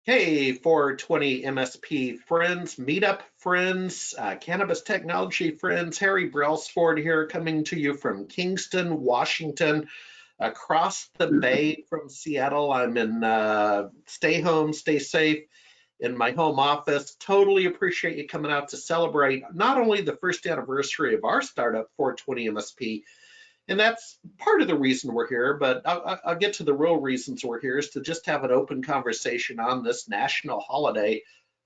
Hey, 420 MSP friends, meetup friends, cannabis technology friends, Harry Brailsford here coming to you from Kingston, Washington, across the bay from Seattle. I'm in stay home, stay safe in my home office. Totally appreciate you coming out to celebrate not only the first anniversary of our startup, 420 MSP, and that's part of the reason we're here, but I'll get to the real reasons we're here is to just have an open conversation on this national holiday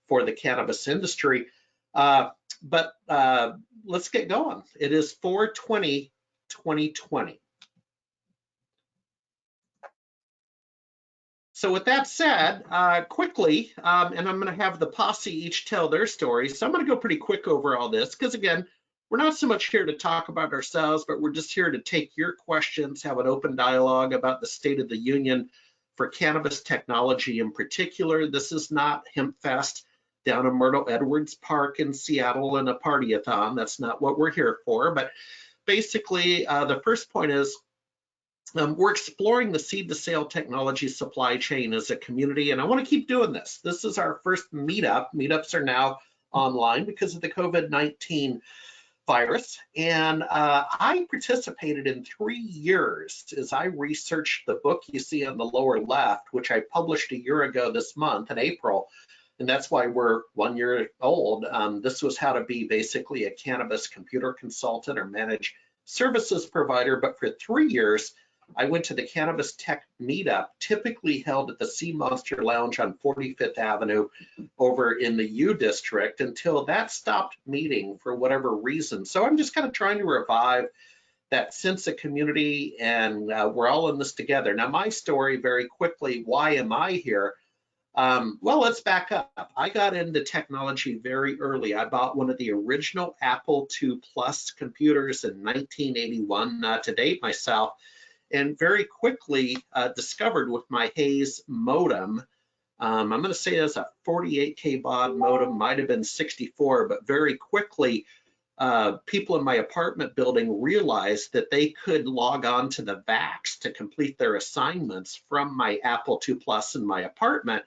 for the cannabis industry. But let's get going. It is 4/20/2020. So with that said, quickly, and I'm going to have the posse each tell their story. So I'm going to go pretty quick over all this because, again, we're not so much here to talk about ourselves, but we're just here to take your questions, have an open dialogue about the state of the union for cannabis technology in particular. This is not HempFest down in Myrtle Edwards Park in Seattle in a party-a-thon. That's not what we're here for. But basically, the first point is we're exploring the seed to sale technology supply chain as a community, and I want to keep doing this. This is our first meetup. Meetups are now online because of the COVID-19 virus, and I participated in 3 years as I researched the book you see on the lower left, which I published a year ago this month in April, and that's why we're 1 year old. This was how to be basically a cannabis computer consultant or managed services provider, but for 3 years, I went to the Cannabis Tech Meetup, typically held at the Sea Monster Lounge on 45th Avenue over in the U District until that stopped meeting for whatever reason. So I'm just kind of trying to revive that sense of community, and we're all in this together. Now, my story very quickly, why am I here? Well, let's back up. I got into technology very early. I bought one of the original Apple II Plus computers in 1981, not to date myself, and very quickly discovered with my Hayes modem, I'm going to say that's a 48K baud modem, might have been 64, but very quickly, people in my apartment building realized that they could log on to the VAX to complete their assignments from my Apple II Plus in my apartment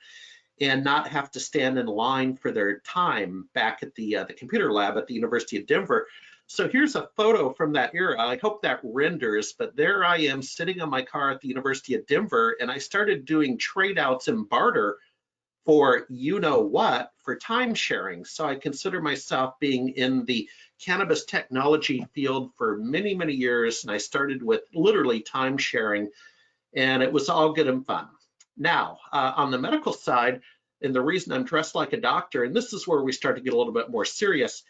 and not have to stand in line for their time back at the computer lab at the University of Denver. So here's a photo from that era. I hope that renders, but there I am sitting on my car at the University of Denver, and I started doing trade outs and barter for you know what, for time sharing. So I consider myself being in the cannabis technology field for many, many years, and I started with literally time sharing, and it was all good and fun. Now, on the medical side, and the reason I'm dressed like a doctor, and this is where we start to get a little bit more serious,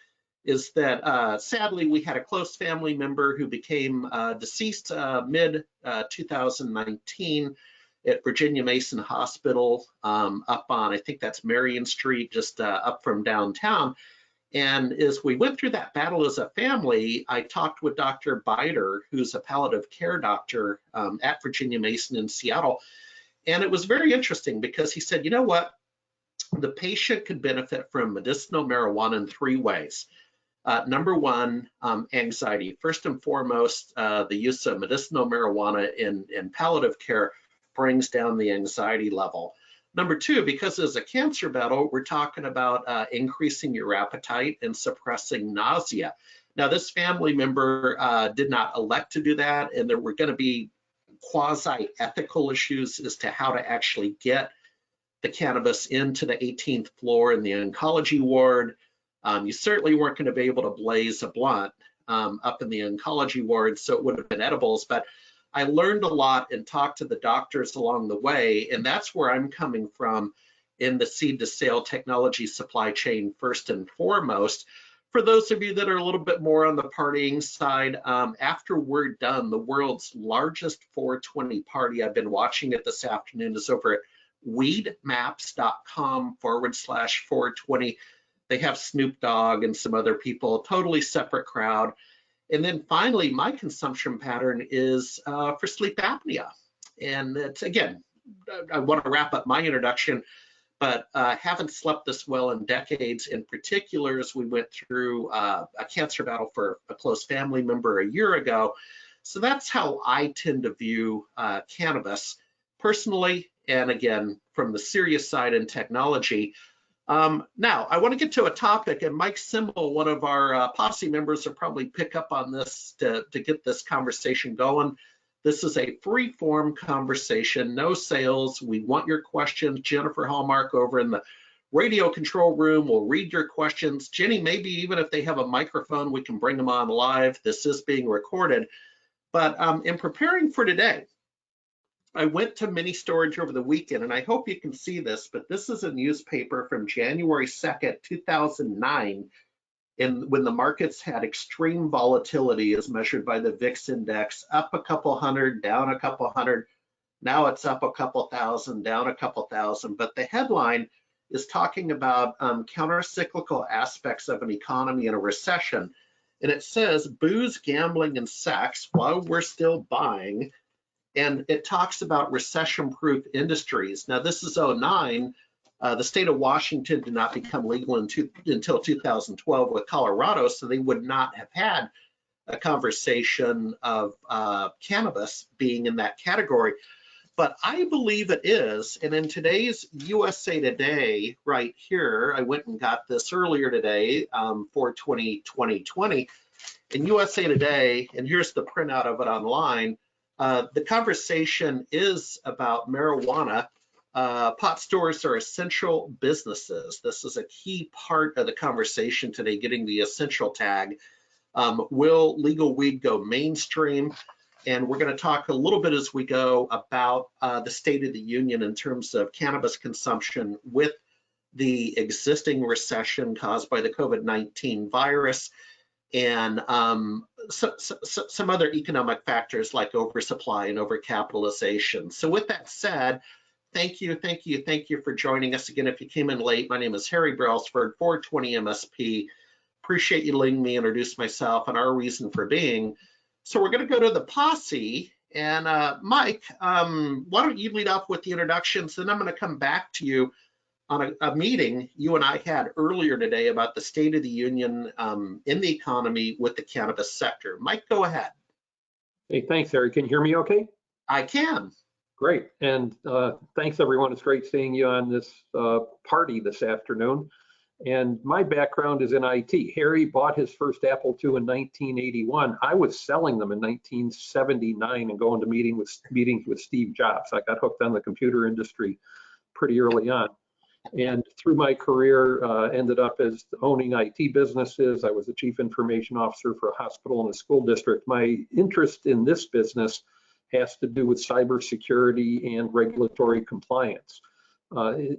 is that sadly we had a close family member who became deceased mid-2019 at Virginia Mason Hospital up on, I think that's Marion Street, just up from downtown. And as we went through that battle as a family, I talked with Dr. Bider, who's a palliative care doctor at Virginia Mason in Seattle. And it was very interesting because he said, you know what? The patient could benefit from medicinal marijuana in 3 ways. Number one, anxiety. First and foremost, the use of medicinal marijuana in palliative care brings down the anxiety level. Number two, because as a cancer battle, we're talking about increasing your appetite and suppressing nausea. Now, this family member did not elect to do that, and there were going to be quasi-ethical issues as to how to actually get the cannabis into the 18th floor in the oncology ward. You certainly weren't going to be able to blaze a blunt up in the oncology ward, so it would have been edibles. But I learned a lot and talked to the doctors along the way, and that's where I'm coming from in the seed to sale technology supply chain first and foremost. For those of you that are a little bit more on the partying side, after we're done, the world's largest 420 party, I've been watching it this afternoon, is over at weedmaps.com/420. They have Snoop Dogg and some other people, totally separate crowd. And then finally, my consumption pattern is for sleep apnea. And it's, again, I want to wrap up my introduction, but haven't slept this well in decades. In particular, as we went through a cancer battle for a close family member a year ago. So that's how I tend to view cannabis. personally, and again, from the serious side in technology. Now, I want to get to a topic, and Mike Simmel, one of our posse members, will probably pick up on this to get this conversation going. This is a free-form conversation, no sales. We want your questions. Jennifer Hallmark over in the radio control room will read your questions. Jenny, maybe even if they have a microphone, we can bring them on live. This is being recorded. But in preparing for today, I went to mini storage over the weekend, and I hope you can see this, but this is a newspaper from January 2nd, 2009, when the markets had extreme volatility as measured by the VIX index, up a couple hundred, down a couple hundred. Now it's up a couple thousand, down a couple thousand. But the headline is talking about counter-cyclical aspects of an economy in a recession. And it says, booze, gambling, and sex while we're still buying. And it talks about recession-proof industries. Now, this is '09. The state of Washington did not become legal until 2012 with Colorado, so they would not have had a conversation of cannabis being in that category. But I believe it is, and in today's USA Today, right here, I went and got this earlier today for 2020. In USA Today, and here's the printout of it online, the conversation is about marijuana. Pot stores are essential businesses. This is a key part of the conversation today, getting the essential tag. Will legal weed go mainstream? And we're going to talk a little bit as we go about the State of the Union in terms of cannabis consumption with the existing recession caused by the COVID-19 virus, and some other economic factors like oversupply and overcapitalization. So with that said, thank you for joining us again. If you came in late, my name is Harry Brailsford, 420 MSP. Appreciate you letting me introduce myself and our reason for being. So we're going to go to the posse, and Mike, why don't you lead off with the introductions, then I'm going to come back to you on a meeting you and I had earlier today about the State of the Union in the economy with the cannabis sector. Mike, go ahead. Hey, thanks, Harry. Can you hear me okay? I can. Great. And thanks, everyone. It's great seeing you on this party this afternoon. And my background is in IT. Harry bought his first Apple II in 1981. I was selling them in 1979 and going to meetings with Steve Jobs. I got hooked on the computer industry pretty early on. And through my career, ended up as owning IT businesses. I was the chief information officer for a hospital and a school district. My interest in this business has to do with cybersecurity and regulatory compliance.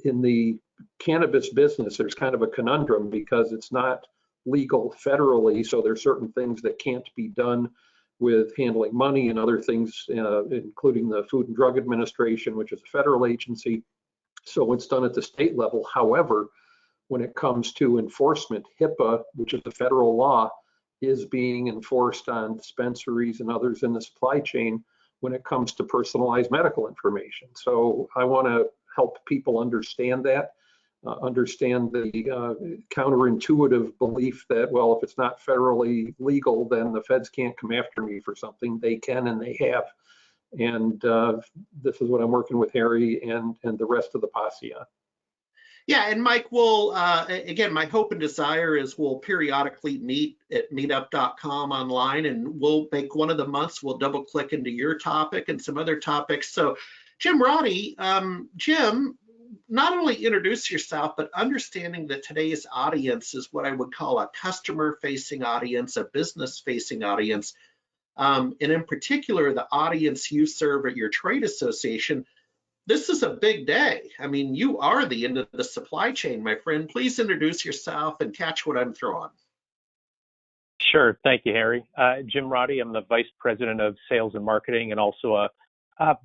In the cannabis business, there's kind of a conundrum because it's not legal federally, so there's certain things that can't be done with handling money and other things, including the Food and Drug Administration, which is a federal agency. So it's done at the state level. However, when it comes to enforcement, HIPAA, which is a federal law, is being enforced on dispensaries and others in the supply chain when it comes to personalized medical information. So I want to help people understand that, understand the counterintuitive belief that, well, if it's not federally legal, then the feds can't come after me for something. They can, and they have. And this is what I'm working with Harry and the rest of the posse on. Yeah, and Mike, we'll, again, my hope and desire is we'll periodically meet at meetup.com online, and we'll make one of the months, we'll double click into your topic and some other topics. So Jim Roddy, Jim, not only introduce yourself, but understanding that today's audience is what I would call a customer-facing audience, a business-facing audience, and in particular, the audience you serve at your trade association. This is a big day. I mean, you are the end of the supply chain, my friend. Please introduce yourself and catch what I'm throwing. Sure. Thank you, Harry. Jim Roddy. I'm the Vice President of Sales and Marketing and also a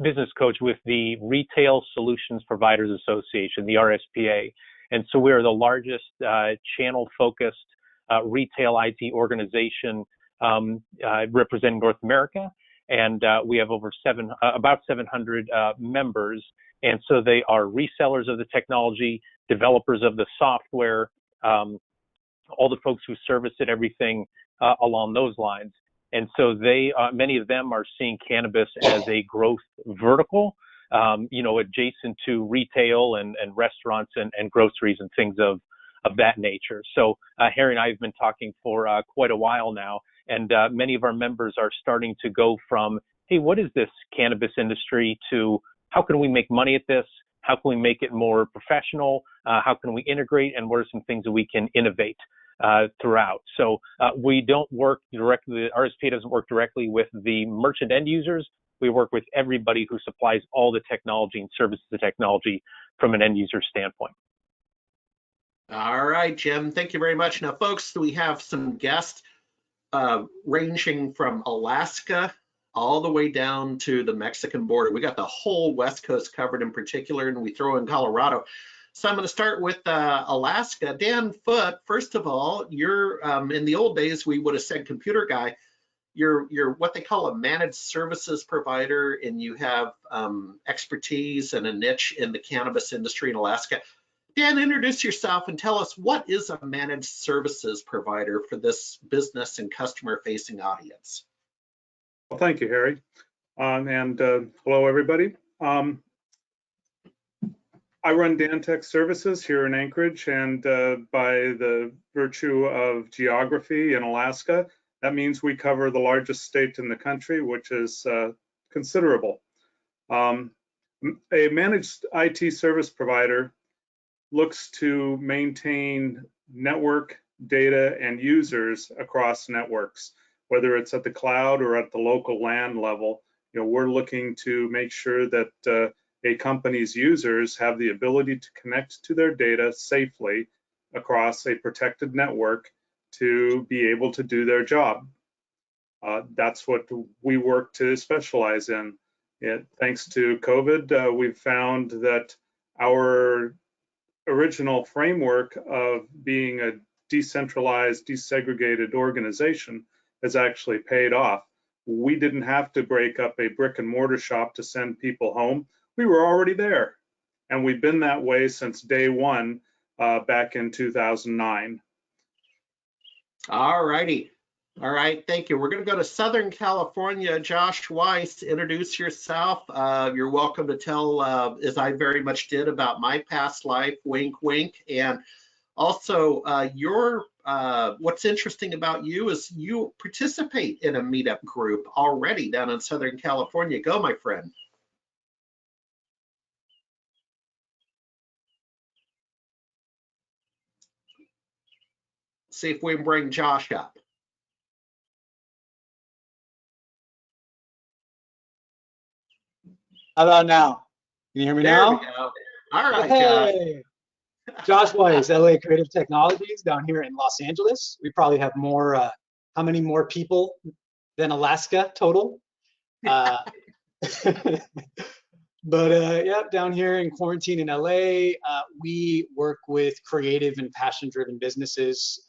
business coach with the Retail Solutions Providers Association, the RSPA. And so we are the largest channel-focused retail IT organization representing North America. And we have about 700 members. And so they are resellers of the technology, developers of the software, all the folks who service it, everything along those lines. And so they, many of them are seeing cannabis as a growth vertical. adjacent to retail and restaurants and groceries and things of that nature. So Harry and I have been talking for quite a while now, and many of our members are starting to go from, hey, what is this cannabis industry, to how can we make money at this? How can we make it more professional? How can we integrate? And what are some things that we can innovate throughout? So we don't work directly, RSP doesn't work directly with the merchant end users. We work with everybody who supplies all the technology and services the technology from an end user standpoint. All right, Jim, thank you very much. Now, folks, we have some guests ranging from Alaska all the way down to the Mexican border. We got the whole West Coast covered in particular, and we throw in Colorado. So I'm going to start with Alaska. Dan Foote, first of all, you're in the old days, we would have said computer guy. You're what they call a managed services provider, and you have expertise and a niche in the cannabis industry in Alaska. Dan, introduce yourself and tell us, what is a managed services provider for this business and customer-facing audience? Well, thank you, Harry. Hello, everybody. I run Dantech Services here in Anchorage, and by the virtue of geography in Alaska, that means we cover the largest state in the country, which is considerable. A managed IT service provider looks to maintain network data and users across networks, whether it's at the cloud or at the local LAN level. We're looking to make sure that a company's users have the ability to connect to their data safely across a protected network to be able to do their job. That's what we work to specialize in. Thanks to COVID, we've found that our original framework of being a decentralized, desegregated organization has actually paid off. We didn't have to break up a brick and mortar shop to send people home. We were already there, and we've been that way since day one back in 2009. All righty. All right, thank you. We're going to go to Southern California. Josh Weiss, introduce yourself. You're welcome to tell, as I very much did, about my past life, wink, wink. And also, what's interesting about you is you participate in a meetup group already down in Southern California. Go, my friend. See if we can bring Josh up. How about now? Can you hear me There now? we go. All right, Hey. Josh Weiss, LA Creative Technologies down here in Los Angeles. We probably have more, how many more people than Alaska total? Yeah, down here in quarantine in LA, we work with creative and passion-driven businesses.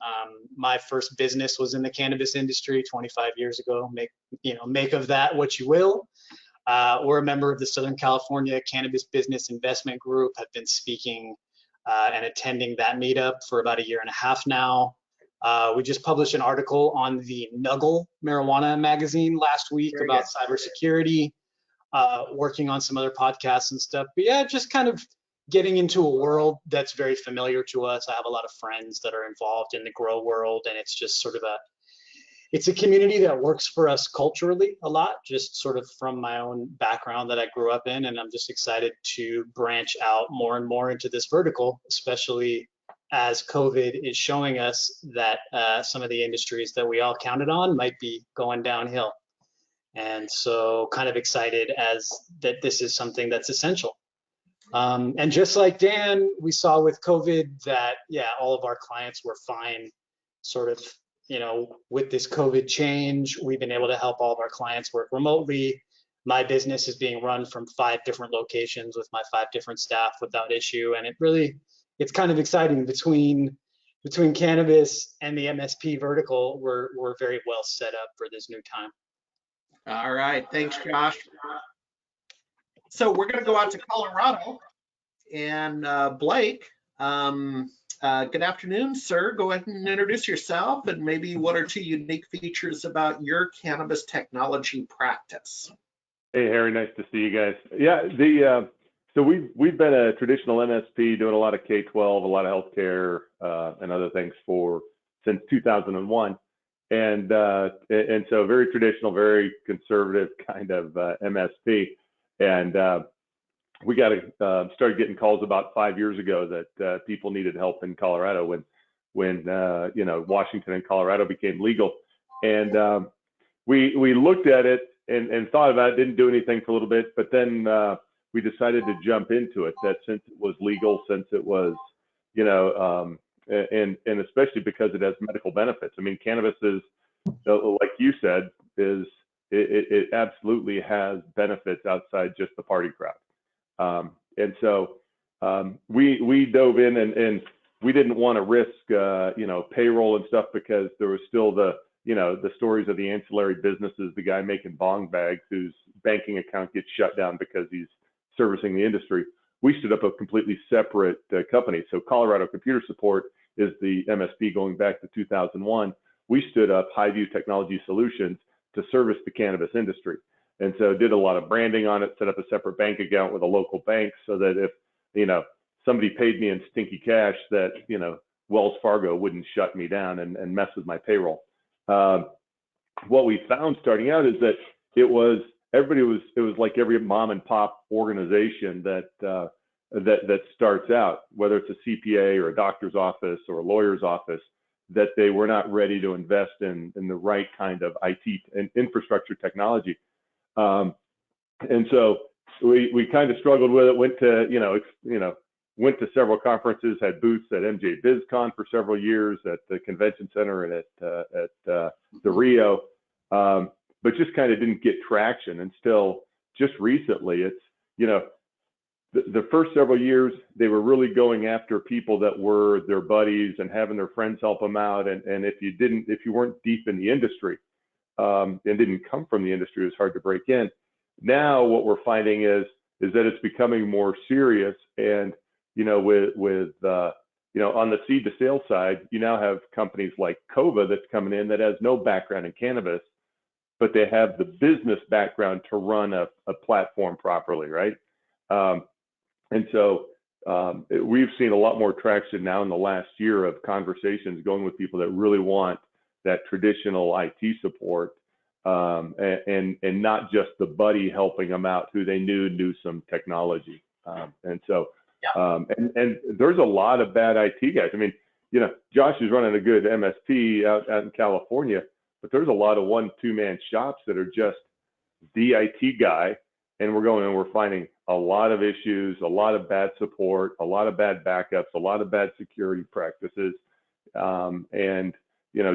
My first business was in the cannabis industry 25 years ago. Make of that what you will. We're a member of the Southern California Cannabis Business Investment Group. Have been speaking and attending that meetup for about 1.5 years now. We just published an article on the Nuggle Marijuana magazine last week about cybersecurity. Working on some other podcasts and stuff. But yeah, just kind of getting into a world that's very familiar to us. I have a lot of friends that are involved in the grow world, and it's just sort of it's a community that works for us culturally a lot, just sort of from my own background that I grew up in. And I'm just excited to branch out more and more into this vertical, especially as COVID is showing us that some of the industries that we all counted on might be going downhill. And so kind of excited that this is something that's essential. And just like Dan, we saw with COVID that, yeah, all of our clients were fine sort of, with this COVID change. We've been able to help all of our clients work remotely. My business is being run from 5 different locations with my 5 different staff without issue. And it's kind of exciting between cannabis and the MSP vertical. We're very well set up for this new time. All right, thanks, Josh. So we're going to go out to Colorado, and Blake, good afternoon, sir. Go ahead and introduce yourself and maybe 1 or 2 unique features about your cannabis technology practice. Hey, Harry, nice to see you guys. Yeah, so we've been a traditional MSP doing a lot of K-12, a lot of healthcare, and other things since 2001, and so very traditional, very conservative kind of MSP, and we started getting calls about 5 years ago that people needed help in Colorado when Washington and Colorado became legal, and we looked at it and thought about it, didn't do anything for a little bit, but then we decided to jump into it. That since it was legal, since it was, and especially because it has medical benefits. I mean, cannabis is, like you said, it absolutely has benefits outside just the party crowd. And so we dove in and we didn't want to risk, payroll and stuff because there was still the stories of the ancillary businesses, the guy making bong bags whose banking account gets shut down because he's servicing the industry. We stood up a completely separate company. So Colorado Computer Support is the MSP going back to 2001. We stood up Highview Technology Solutions to service the cannabis industry. And so did a lot of branding on it, set up a separate bank account with a local bank so that if, somebody paid me in stinky cash that, Wells Fargo wouldn't shut me down and mess with my payroll. What we found starting out is that it was like every mom and pop organization that starts out, whether it's a CPA or a doctor's office or a lawyer's office, that they were not ready to invest in the right kind of IT and infrastructure technology. And so we kind of struggled with it, went to several conferences, had booths at MJ BizCon for several years at the convention center and at the Rio, but just kind of didn't get traction. And still just recently, it's, the first several years, they were really going after people that were their buddies and having their friends help them out. And if you weren't deep in the industry and didn't come from the industry, it was hard to break in. Now what we're finding is that it's becoming more serious. And on the seed to sale side, you now have companies like Kova that's coming in that has no background in cannabis, but they have the business background to run a platform properly, right? And so we've seen a lot more traction now in the last year of conversations going with people that really want that traditional IT support, and not just the buddy helping them out who they knew some technology. And so, and there's a lot of bad IT guys. I mean, Josh is running a good MSP out in California, but there's a lot of 1-2 man shops that are just the IT guy. And we're finding a lot of issues, a lot of bad support, a lot of bad backups, a lot of bad security practices, and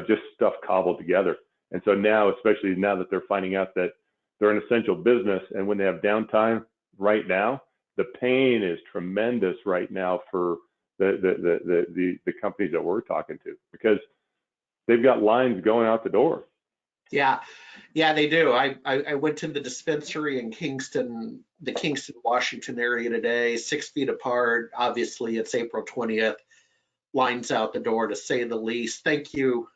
just stuff cobbled together. And so now, especially now that they're finding out that they're an essential business, and when they have downtime right now, the pain is tremendous right now for the companies that we're talking to, because they've got lines going out the door. Yeah, they do. I went to the dispensary in Kingston, the Kingston, Washington area today, 6 feet apart. Obviously, it's April 20th. Lines out the door, to say the least. Thank you,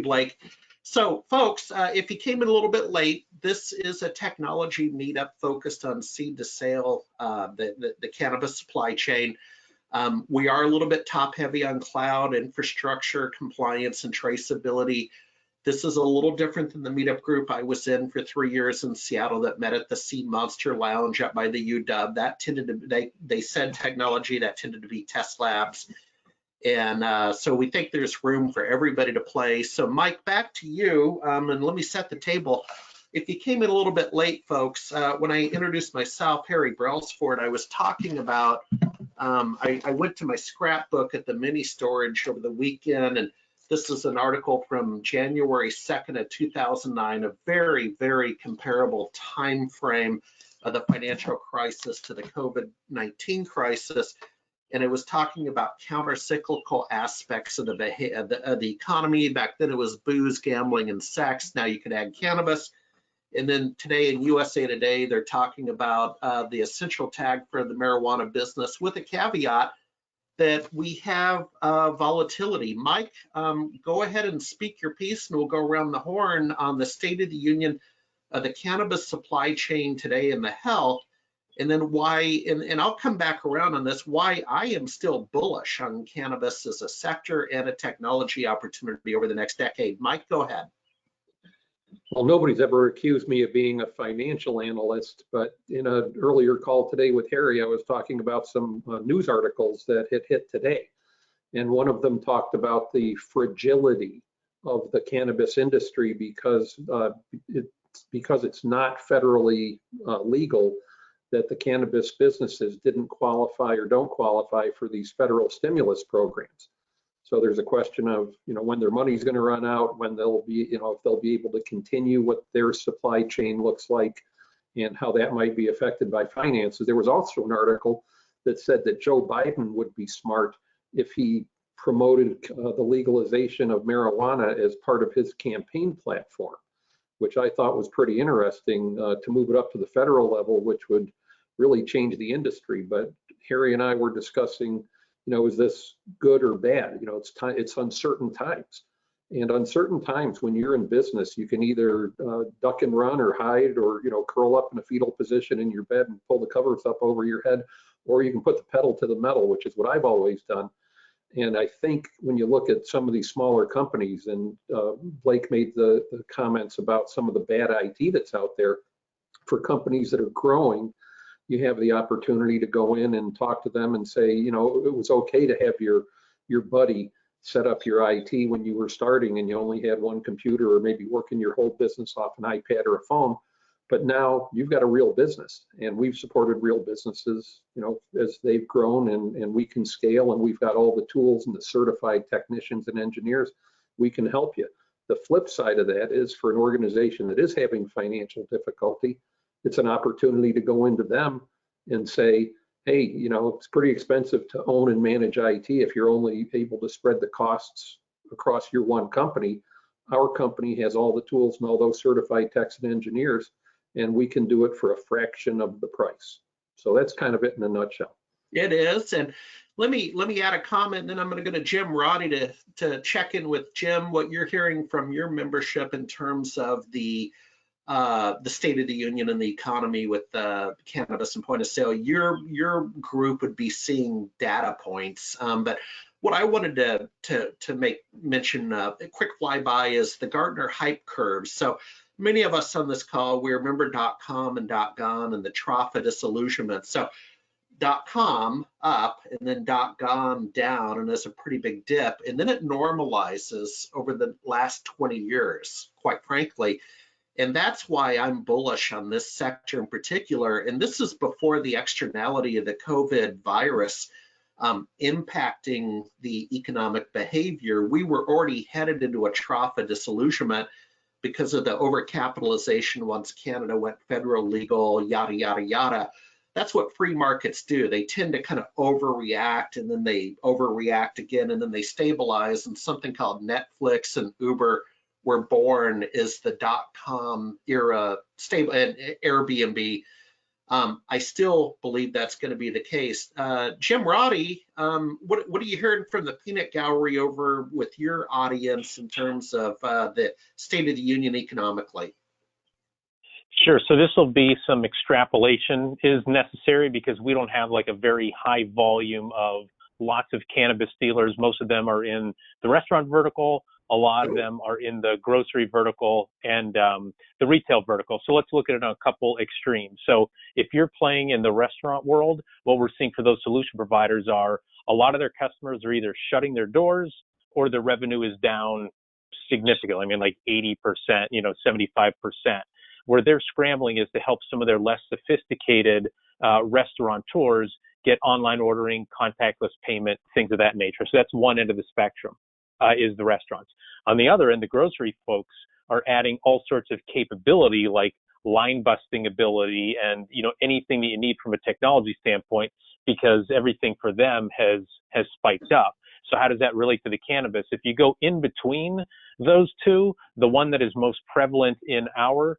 Blake. So, folks, if you came in a little bit late, this is a technology meetup focused on seed to sale, the cannabis supply chain. We are a little bit top heavy on cloud infrastructure, compliance, and traceability. This is a little different than the meetup group I was in for 3 years in Seattle that met at the Sea Monster Lounge up by the UW. That tended to, they said technology, that tended to be test labs. And so we think there's room for everybody to play. So Mike, back to you, and let me set the table. If you came in a little bit late, folks, when I introduced myself, Harry Brailsford, I was talking about, I went to my scrapbook at the mini storage over the weekend, and this is an article from January 2nd of 2009, a very, very comparable time frame of the financial crisis to the COVID-19 crisis. And it was talking about counter-cyclical aspects of the economy. Back then it was booze, gambling, and sex. Now you could add cannabis. And then today in USA Today, they're talking about the essential tag for the marijuana business, with a caveat that we have volatility. Mike, go ahead and speak your piece, and we'll go around the horn on the State of the Union the cannabis supply chain today and the health, and then why, and I'll come back around on this, why I am still bullish on cannabis as a sector and a technology opportunity over the next decade. Mike, go ahead. Well, nobody's ever accused me of being a financial analyst, but in an earlier call today with Harry, I was talking about some news articles that had hit today. And one of them talked about the fragility of the cannabis industry because it's not federally legal, that the cannabis businesses didn't qualify or don't qualify for these federal stimulus programs. So there's a question of, when their money's going to run out, when they'll be, if they'll be able to continue what their supply chain looks like, and how that might be affected by finances. There was also an article that said that Joe Biden would be smart if he promoted the legalization of marijuana as part of his campaign platform, which I thought was pretty interesting, to move it up to the federal level, which would really change the industry. But Harry and I were discussing, is this good or bad? It's uncertain times. And uncertain times, when you're in business, you can either duck and run or hide, or curl up in a fetal position in your bed and pull the covers up over your head, or you can put the pedal to the metal, which is what I've always done. And I think when you look at some of these smaller companies, and Blake made the comments about some of the bad IT that's out there, for companies that are growing, you have the opportunity to go in and talk to them and say, it was okay to have your buddy set up your IT when you were starting and you only had one computer, or maybe working your whole business off an iPad or a phone. But now you've got a real business, and we've supported real businesses, as they've grown, and we can scale, and we've got all the tools and the certified technicians and engineers. We can help you. The flip side of that is, for an organization that is having financial difficulty, it's an opportunity to go into them and say, hey, it's pretty expensive to own and manage IT if you're only able to spread the costs across your one company. Our company has all the tools and all those certified techs and engineers, and we can do it for a fraction of the price. So that's kind of it in a nutshell. It is. And let me add a comment, and then I'm going to go to Jim Roddy to check in with Jim, what you're hearing from your membership in terms of the State of the Union and the economy with cannabis and point of sale. Your group would be seeing data points, but what I wanted to make mention, a quick flyby, is the Gartner hype curve. So many of us on this call, we remember .com and .gone and the trough of disillusionment. So .com up, and then .gone down, and there's a pretty big dip, and then it normalizes over the last 20 years, quite frankly. And that's why I'm bullish on this sector in particular. And this is before the externality of the COVID virus impacting the economic behavior. We were already headed into a trough of disillusionment because of the overcapitalization once Canada went federal legal, yada, yada, yada. That's what free markets do. They tend to kind of overreact, and then they overreact again, and then they stabilize. And something called Netflix and Uber were born is the .com era, stable, and Airbnb. I still believe that's going to be the case. Jim Roddy, what are you hearing from the peanut gallery over with your audience in terms of the State of the Union economically? Sure. So this will be some extrapolation is necessary, because we don't have like a very high volume of lots of cannabis dealers. Most of them are in the restaurant vertical. A lot of them are in the grocery vertical and the retail vertical. So let's look at it on a couple extremes. So if you're playing in the restaurant world, what we're seeing for those solution providers are a lot of their customers are either shutting their doors, or their revenue is down significantly. I mean, like 80%, 75%. Where they're scrambling is to help some of their less sophisticated restaurateurs get online ordering, contactless payment, things of that nature. So that's one end of the spectrum, is the restaurants. On the other end, the grocery folks are adding all sorts of capability, like line busting ability and anything that you need from a technology standpoint, because everything for them has spiked up. So how does that relate to the cannabis? If you go in between those two, the one that is most prevalent in our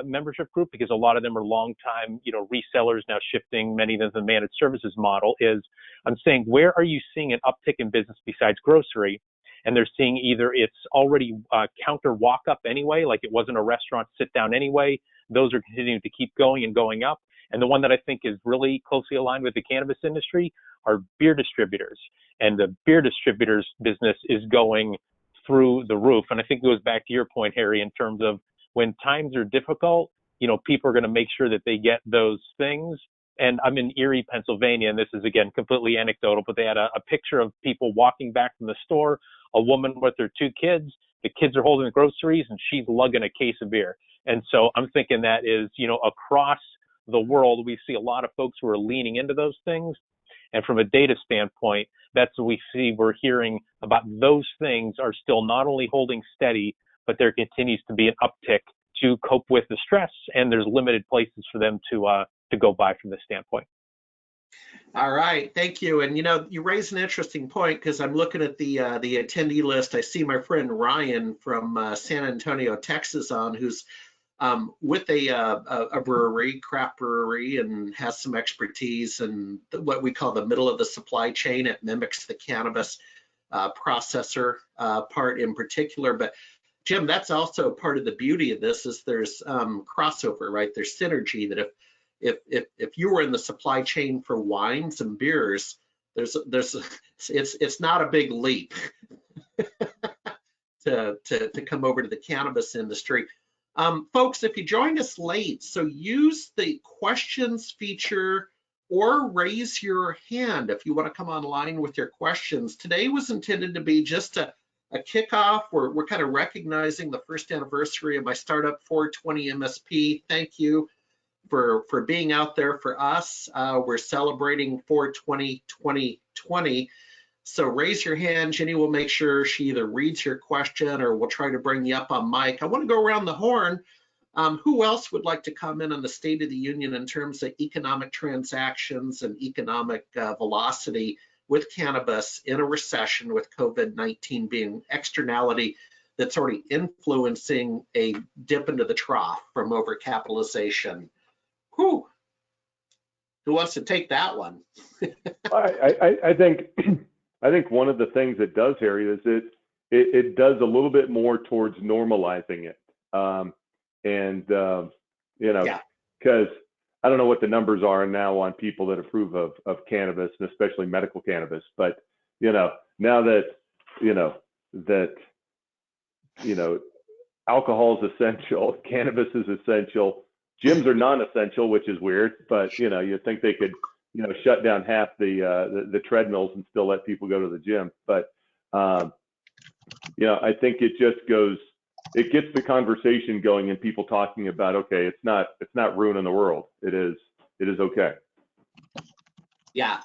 membership group, because a lot of them are long-time, resellers now shifting many of them to the managed services model, is I'm saying, where are you seeing an uptick in business besides grocery? and they're seeing either it's already counter walk up anyway, like it wasn't a restaurant sit down anyway. Those are continuing to keep going and going up. And the one that I think is really closely aligned with the cannabis industry are beer distributors. And the beer distributors business is going through the roof. And I think it goes back to your point, Harry, in terms of when times are difficult, you know, people are going to make sure that they get those things. And I'm in Erie, Pennsylvania, and this is, again, completely anecdotal, but they had a picture of people walking back from the store, a woman with her 2 kids. The kids are holding the groceries, and she's lugging a case of beer. And so I'm thinking that is, you know, across the world, we see a lot of folks who are leaning into those things. And from a data standpoint, that's what we see. We're hearing about those things are still not only holding steady, but there continues to be an uptick to cope with the stress, and there's limited places for them to go by from this standpoint. All right, thank you. And you know, you raise an interesting point because I'm looking at the attendee list. I see my friend Ryan from San Antonio, Texas, on, who's with a brewery, craft brewery, and has some expertise in what we call the middle of the supply chain. It mimics the cannabis processor part in particular. But Jim, that's also part of the beauty of this, is there's crossover, right? There's synergy that if you were in the supply chain for wines and beers, it's not a big leap to come over to the cannabis industry. Folks, if you joined us late, so use the questions feature or raise your hand if you want to come online with your questions. Today was intended to be just a kickoff. We're kind of recognizing the first anniversary of my startup 420 MSP. Thank you for being out there for us. We're celebrating 420 2020. So raise your hand. Jenny will make sure she either reads your question or we'll try to bring you up on mic. I want to go around the horn. Who else would like to comment on the State of the Union in terms of economic transactions and economic velocity with cannabis in a recession, with COVID-19 being externality that's already influencing a dip into the trough from overcapitalization? Who wants to take that one? I think one of the things it does, Harry, is it does a little bit more towards normalizing it. You know, because I don't know what the numbers are now on people that approve of cannabis, and especially medical cannabis. But, you know, now that, alcohol is essential, cannabis is essential, gyms are non-essential, which is weird, but, you know, you'd think they could, shut down half the treadmills and still let people go to the gym. But, I think it just goes, it gets the conversation going and people talking about, okay, it's not ruining the world. It is okay. Yeah.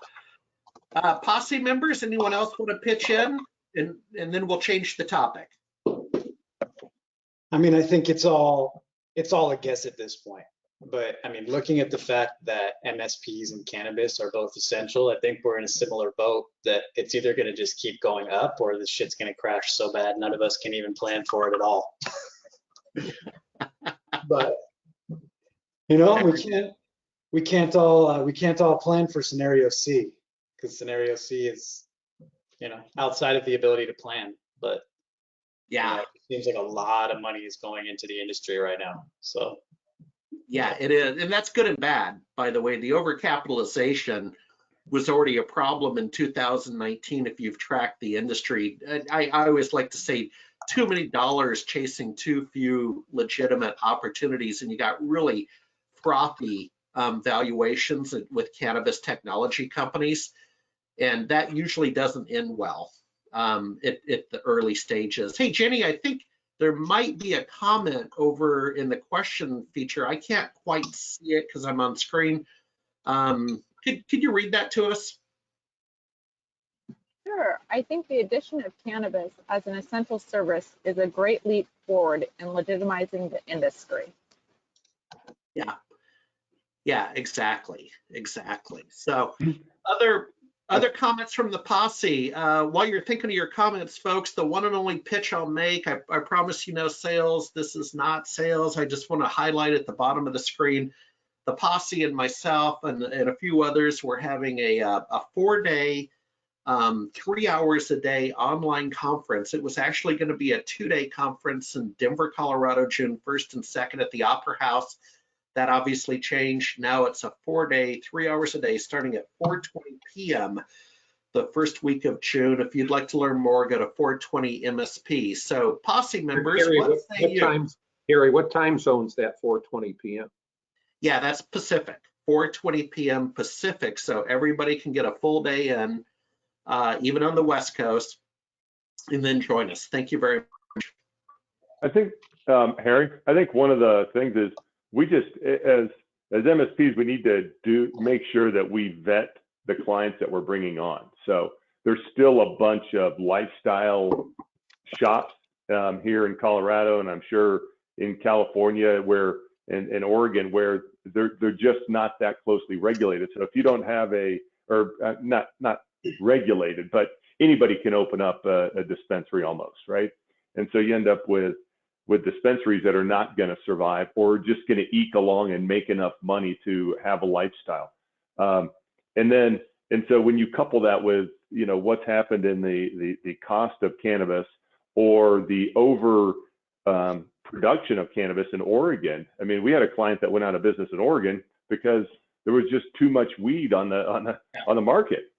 Posse members, anyone else want to pitch in? And then we'll change the topic. I mean, I think it's all a guess at this point. But I mean, looking at the fact that MSPs and cannabis are both essential, I think we're in a similar boat that it's either going to just keep going up or this shit's going to crash so bad none of us can even plan for it at all. But we can't all plan for scenario C, because scenario C is outside of the ability to plan. But yeah, it seems like a lot of money is going into the industry right now. So. Yeah, it is. And that's good and bad, by the way. The overcapitalization was already a problem in 2019 if you've tracked the industry. I always like to say too many dollars chasing too few legitimate opportunities, and you got really frothy valuations with cannabis technology companies, and that usually doesn't end well at the early stages. Hey, Jenny, I think there might be a comment over in the question feature. I can't quite see it because I'm on screen. Could you read that to us? Sure. I think the addition of cannabis as an essential service is a great leap forward in legitimizing the industry. Yeah, exactly. So other comments from the posse. While you're thinking of your comments, folks, the one and only pitch I'll make, I promise sales, this is not sales. I just want to highlight at the bottom of the screen, the posse and myself and a few others, we're having a 4-day 3 hours a day online conference. It was actually going to be a 2-day conference in Denver, Colorado, June 1st and 2nd at the Opera House. That obviously changed. Now it's a 4-day, 3 hours a day, starting at 4:20 p.m. the first week of June. If you'd like to learn more, go to 420 MSP. So Posse members, Harry, what say you? Harry, what time zone's that 4:20 p.m.? Yeah, that's Pacific, 4:20 p.m. Pacific. So everybody can get a full day in, even on the West Coast, and then join us. Thank you very much. I think, Harry, I think one of the things is we just, as MSPs, we need to make sure that we vet the clients that we're bringing on. So there's still a bunch of lifestyle shops here in Colorado, and I'm sure in California in Oregon, where they're just not that closely regulated. So if you don't have not regulated, but anybody can open up a dispensary almost, right? And so you end up with dispensaries that are not going to survive, or just going to eke along and make enough money to have a lifestyle. And so when you couple that with, what's happened in the cost of cannabis, or the production of cannabis in Oregon. I mean, we had a client that went out of business in Oregon because there was just too much weed on the market.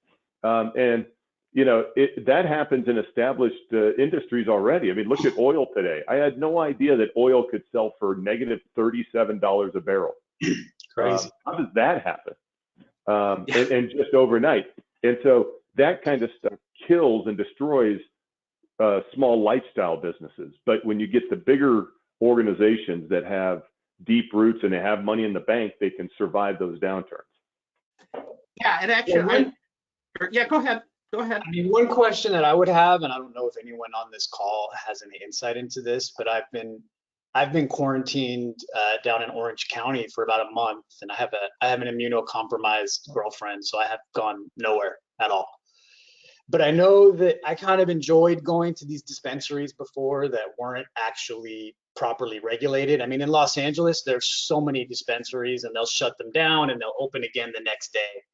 That happens in established industries already. I mean, look at oil today. I had no idea that oil could sell for negative $37 a barrel. Crazy. How does that happen? And just overnight. And so that kind of stuff kills and destroys small lifestyle businesses. But when you get the bigger organizations that have deep roots and they have money in the bank, they can survive those downturns. Yeah, and actually, go ahead. Go ahead. I mean, one question that I would have, and I don't know if anyone on this call has any insight into this, but I've been quarantined down in Orange County for about a month, and I have an immunocompromised girlfriend, so I have gone nowhere at all. But I know that I kind of enjoyed going to these dispensaries before that weren't actually properly regulated. I mean, in Los Angeles, there's so many dispensaries, and they'll shut them down and they'll open again the next day.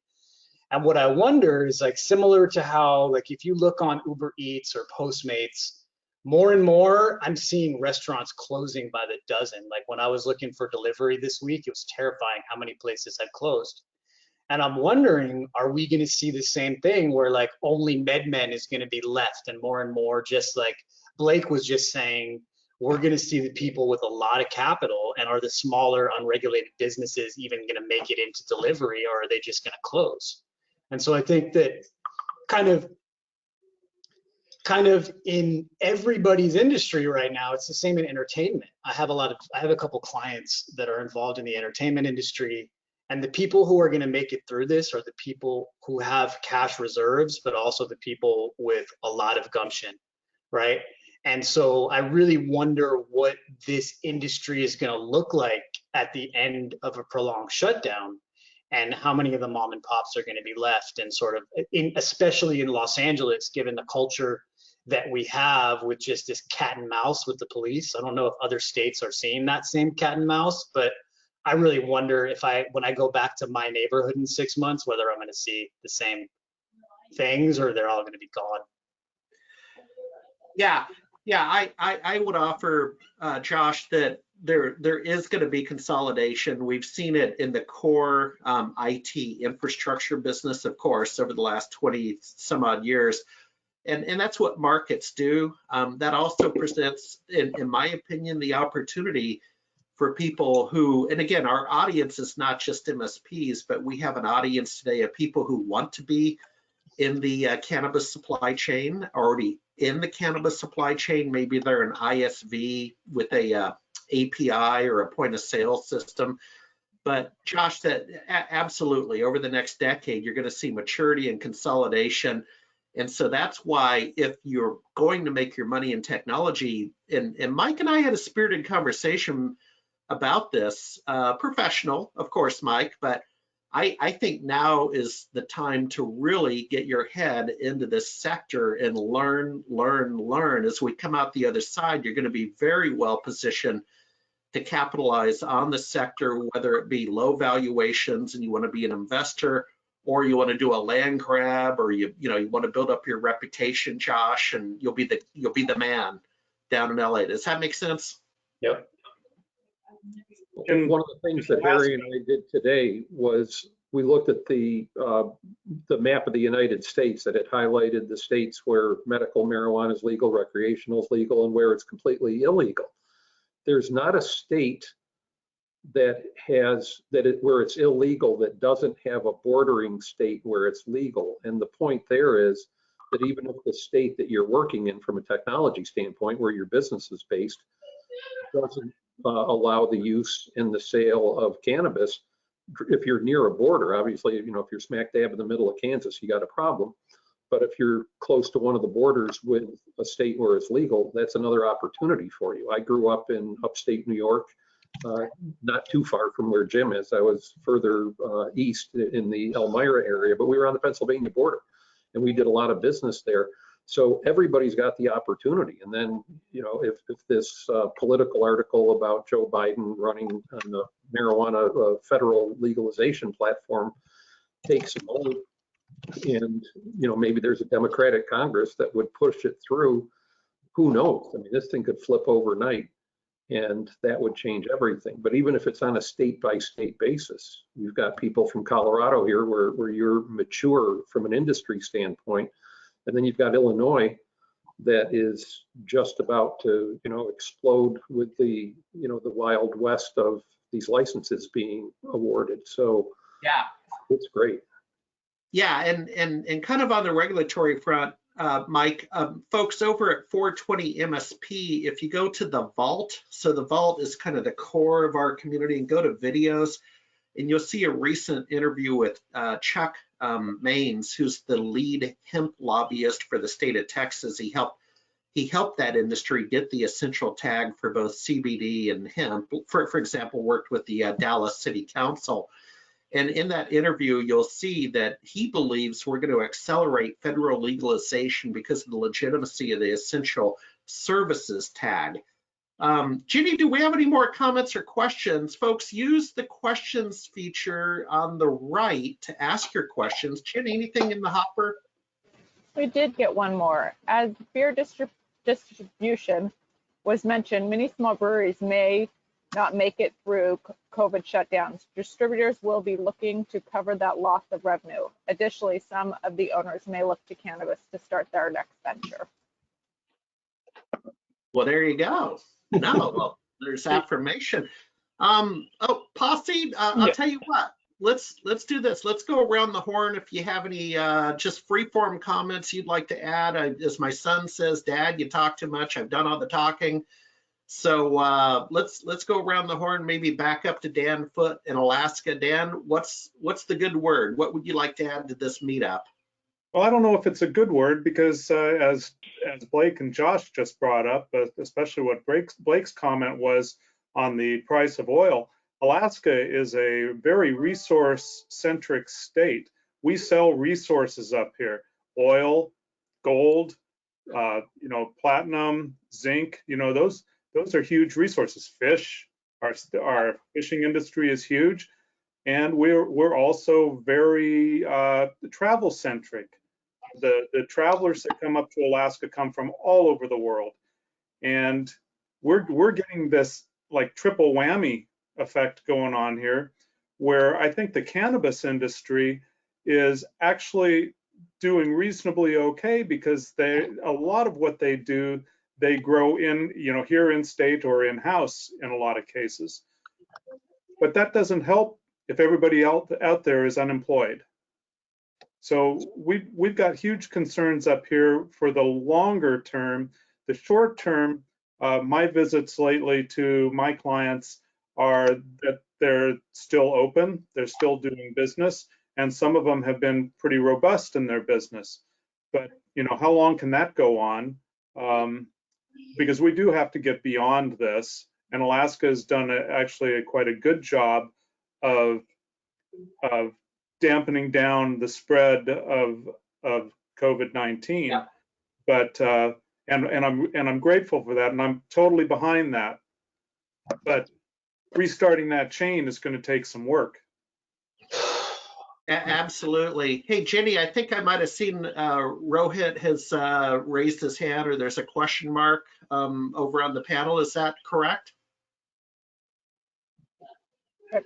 And what I wonder is, like, similar to how, like, if you look on Uber Eats or Postmates, more and more I'm seeing restaurants closing by the dozen. Like, when I was looking for delivery this week, it was terrifying how many places had closed. And I'm wondering, are we going to see the same thing where, like, only MedMen is going to be left, and more, just like Blake was just saying, we're going to see the people with a lot of capital, and are the smaller unregulated businesses even going to make it into delivery, or are they just going to close? And so I think that kind of in everybody's industry right now, it's the same in entertainment. I have a couple clients that are involved in the entertainment industry, and the people who are going to make it through this are the people who have cash reserves, but also the people with a lot of gumption, right? And so I really wonder what this industry is going to look like at the end of a prolonged shutdown, and how many of the mom and pops are going to be left, and sort of, especially in Los Angeles, given the culture that we have with just this cat and mouse with the police. I don't know if other states are seeing that same cat and mouse, but I really wonder if when I go back to my neighborhood in 6 months, whether I'm going to see the same things or they're all going to be gone. Yeah, I would offer, Josh, that there is going to be consolidation. We've seen it in the core IT infrastructure business, of course, over the last 20 some odd years. And that's what markets do. That also presents, in my opinion, the opportunity for people who, and again, our audience is not just MSPs, but we have an audience today of people who want to be in the cannabis supply chain, already in the cannabis supply chain. Maybe they're an ISV with a API or a point of sale system. But Josh said, absolutely, over the next decade, you're going to see maturity and consolidation. And so that's why, if you're going to make your money in technology, and Mike and I had a spirited conversation about this, professional, of course, Mike, but I think now is the time to really get your head into this sector and learn. As we come out the other side, you're going to be very well positioned to capitalize on the sector, whether it be low valuations and you want to be an investor, or you want to do a land grab, or you want to build up your reputation, Josh, and you'll be the man down in LA. Does that make sense? Yep. One of the things that Harry and I did today was we looked at the map of the United States that had highlighted the states where medical marijuana is legal, recreational is legal, and where it's completely illegal. There's not a state that has where it's illegal that doesn't have a bordering state where it's legal. And the point there is that even if the state that you're working in from a technology standpoint, where your business is based, doesn't allow the use and the sale of cannabis, if you're near a border, obviously, if you're smack dab in the middle of Kansas, you got a problem. But if you're close to one of the borders with a state where it's legal, that's another opportunity for you. I grew up in upstate New York, not too far from where Jim is. I was further east in the Elmira area, but we were on the Pennsylvania border, and we did a lot of business there. So everybody's got the opportunity. And then, if this political article about Joe Biden running on the marijuana federal legalization platform takes a hold, and maybe there's a Democratic Congress that would push it through, who knows? I mean, this thing could flip overnight, and that would change everything. But even if it's on a state by state basis, you've got people from Colorado here where you're mature from an industry standpoint. And then you've got Illinois that is just about to, explode with the wild west of these licenses being awarded. So yeah, it's great. Yeah, and kind of on the regulatory front, Mike, folks over at 420 MSP, if you go to the Vault, so the Vault is kind of the core of our community, and go to videos, and you'll see a recent interview with Chuck Maines, who's the lead hemp lobbyist for the state of Texas. He helped that industry get the essential tag for both CBD and hemp. For example, worked with the Dallas City Council. And in that interview, you'll see that he believes we're going to accelerate federal legalization because of the legitimacy of the essential services tag. Ginny, do we have any more comments or questions? Folks, use the questions feature on the right to ask your questions. Ginny, anything in the hopper? We did get one more. As beer distribution was mentioned, many small breweries may not make it through COVID shutdowns. Distributors will be looking to cover that loss of revenue. Additionally, some of the owners may look to cannabis to start their next venture. Well, there you go. No, well, there's affirmation. Oh, Posse, I'll tell you what. Let's do this. Let's go around the horn. If you have any just free-form comments you'd like to add. As my son says, Dad, you talk too much. I've done all the talking. So let's go around the horn. Maybe back up to Dan Foote in Alaska. Dan, what's the good word? What would you like to add to this meetup? Well, I don't know if it's a good word because as Blake and Josh just brought up, especially what Blake's comment was on the price of oil, Alaska is a very resource-centric state. We sell resources up here: oil, gold, platinum, zinc. Those are huge resources. Fish, our fishing industry is huge, and we're also very travel-centric. The travelers that come up to Alaska come from all over the world, and we're getting this like triple whammy effect going on here, where I think the cannabis industry is actually doing reasonably okay because a lot of what they do, they grow in, here in state or in house in a lot of cases. But that doesn't help if everybody out there is unemployed. So we've got huge concerns up here for the longer term. The short term, my visits lately to my clients are that they're still open, they're still doing business, and some of them have been pretty robust in their business. But how long can that go on? Because we do have to get beyond this, and Alaska has done actually quite a good job of dampening down the spread of COVID-19. Yeah. But and I'm grateful for that, and I'm totally behind that. But restarting that chain is going to take some work. Absolutely. Hey, Jenny, I think I might have seen Rohit has raised his hand, or there's a question mark over on the panel. Is that correct?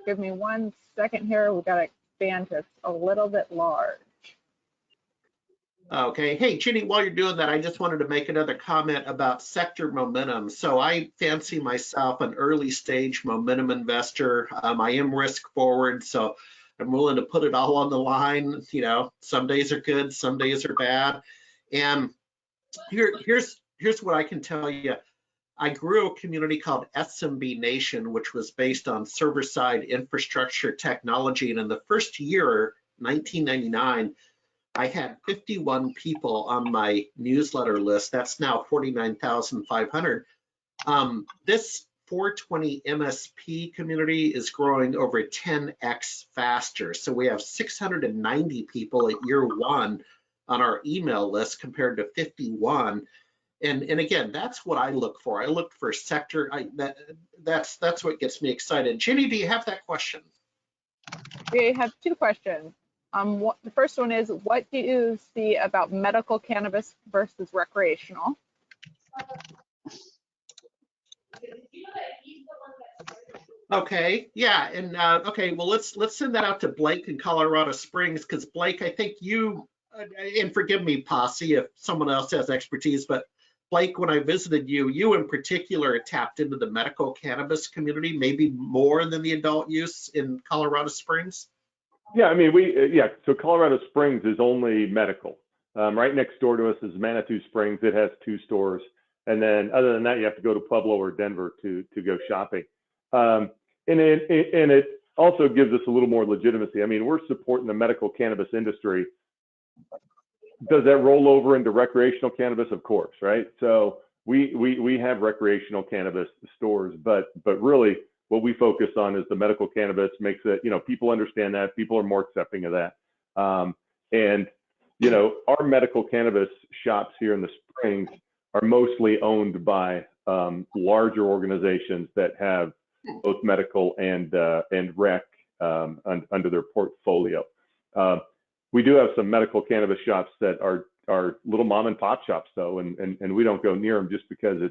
Give me 1 second here. We've got to expand to a little bit large. Okay. Hey, Jenny, while you're doing that, I just wanted to make another comment about sector momentum. So I fancy myself an early stage momentum investor. I am risk forward, so I'm willing to put it all on the line. You know, some days are good, some days are bad. And here's what I can tell you. I grew a community called SMB Nation, which was based on server-side infrastructure technology. And in the first year, 1999, I had 51 people on my newsletter list. That's now 49,500. This 420 MSP community is growing over 10x faster. So we have 690 people at year one on our email list compared to 51. And again, that's what I look for. I look for sector. That's what gets me excited. Jenny, do you have that question? We have two questions. The first one is, what do you see about medical cannabis versus recreational? Okay, yeah, and okay, well, let's send that out to Blake in Colorado Springs, because Blake, I think you, and forgive me, Posse, if someone else has expertise, but Blake, when I visited you, you in particular tapped into the medical cannabis community, maybe more than the adult use in Colorado Springs. Yeah, I mean, so Colorado Springs is only medical. Right next door to us is Manitou Springs. It has 2 stores. And then other than that, you have to go to Pueblo or Denver to go shopping. And it also gives us a little more legitimacy. I mean, we're supporting the medical cannabis industry. Does that roll over into recreational cannabis? Of course, right? So we have recreational cannabis stores, but really, what we focus on is the medical cannabis. Makes it, people understand that, people are more accepting of that. And, our medical cannabis shops here in the Springs are mostly owned by larger organizations that have both medical and rec under their portfolio. We do have some medical cannabis shops that are little mom and pop shops though, and we don't go near them just because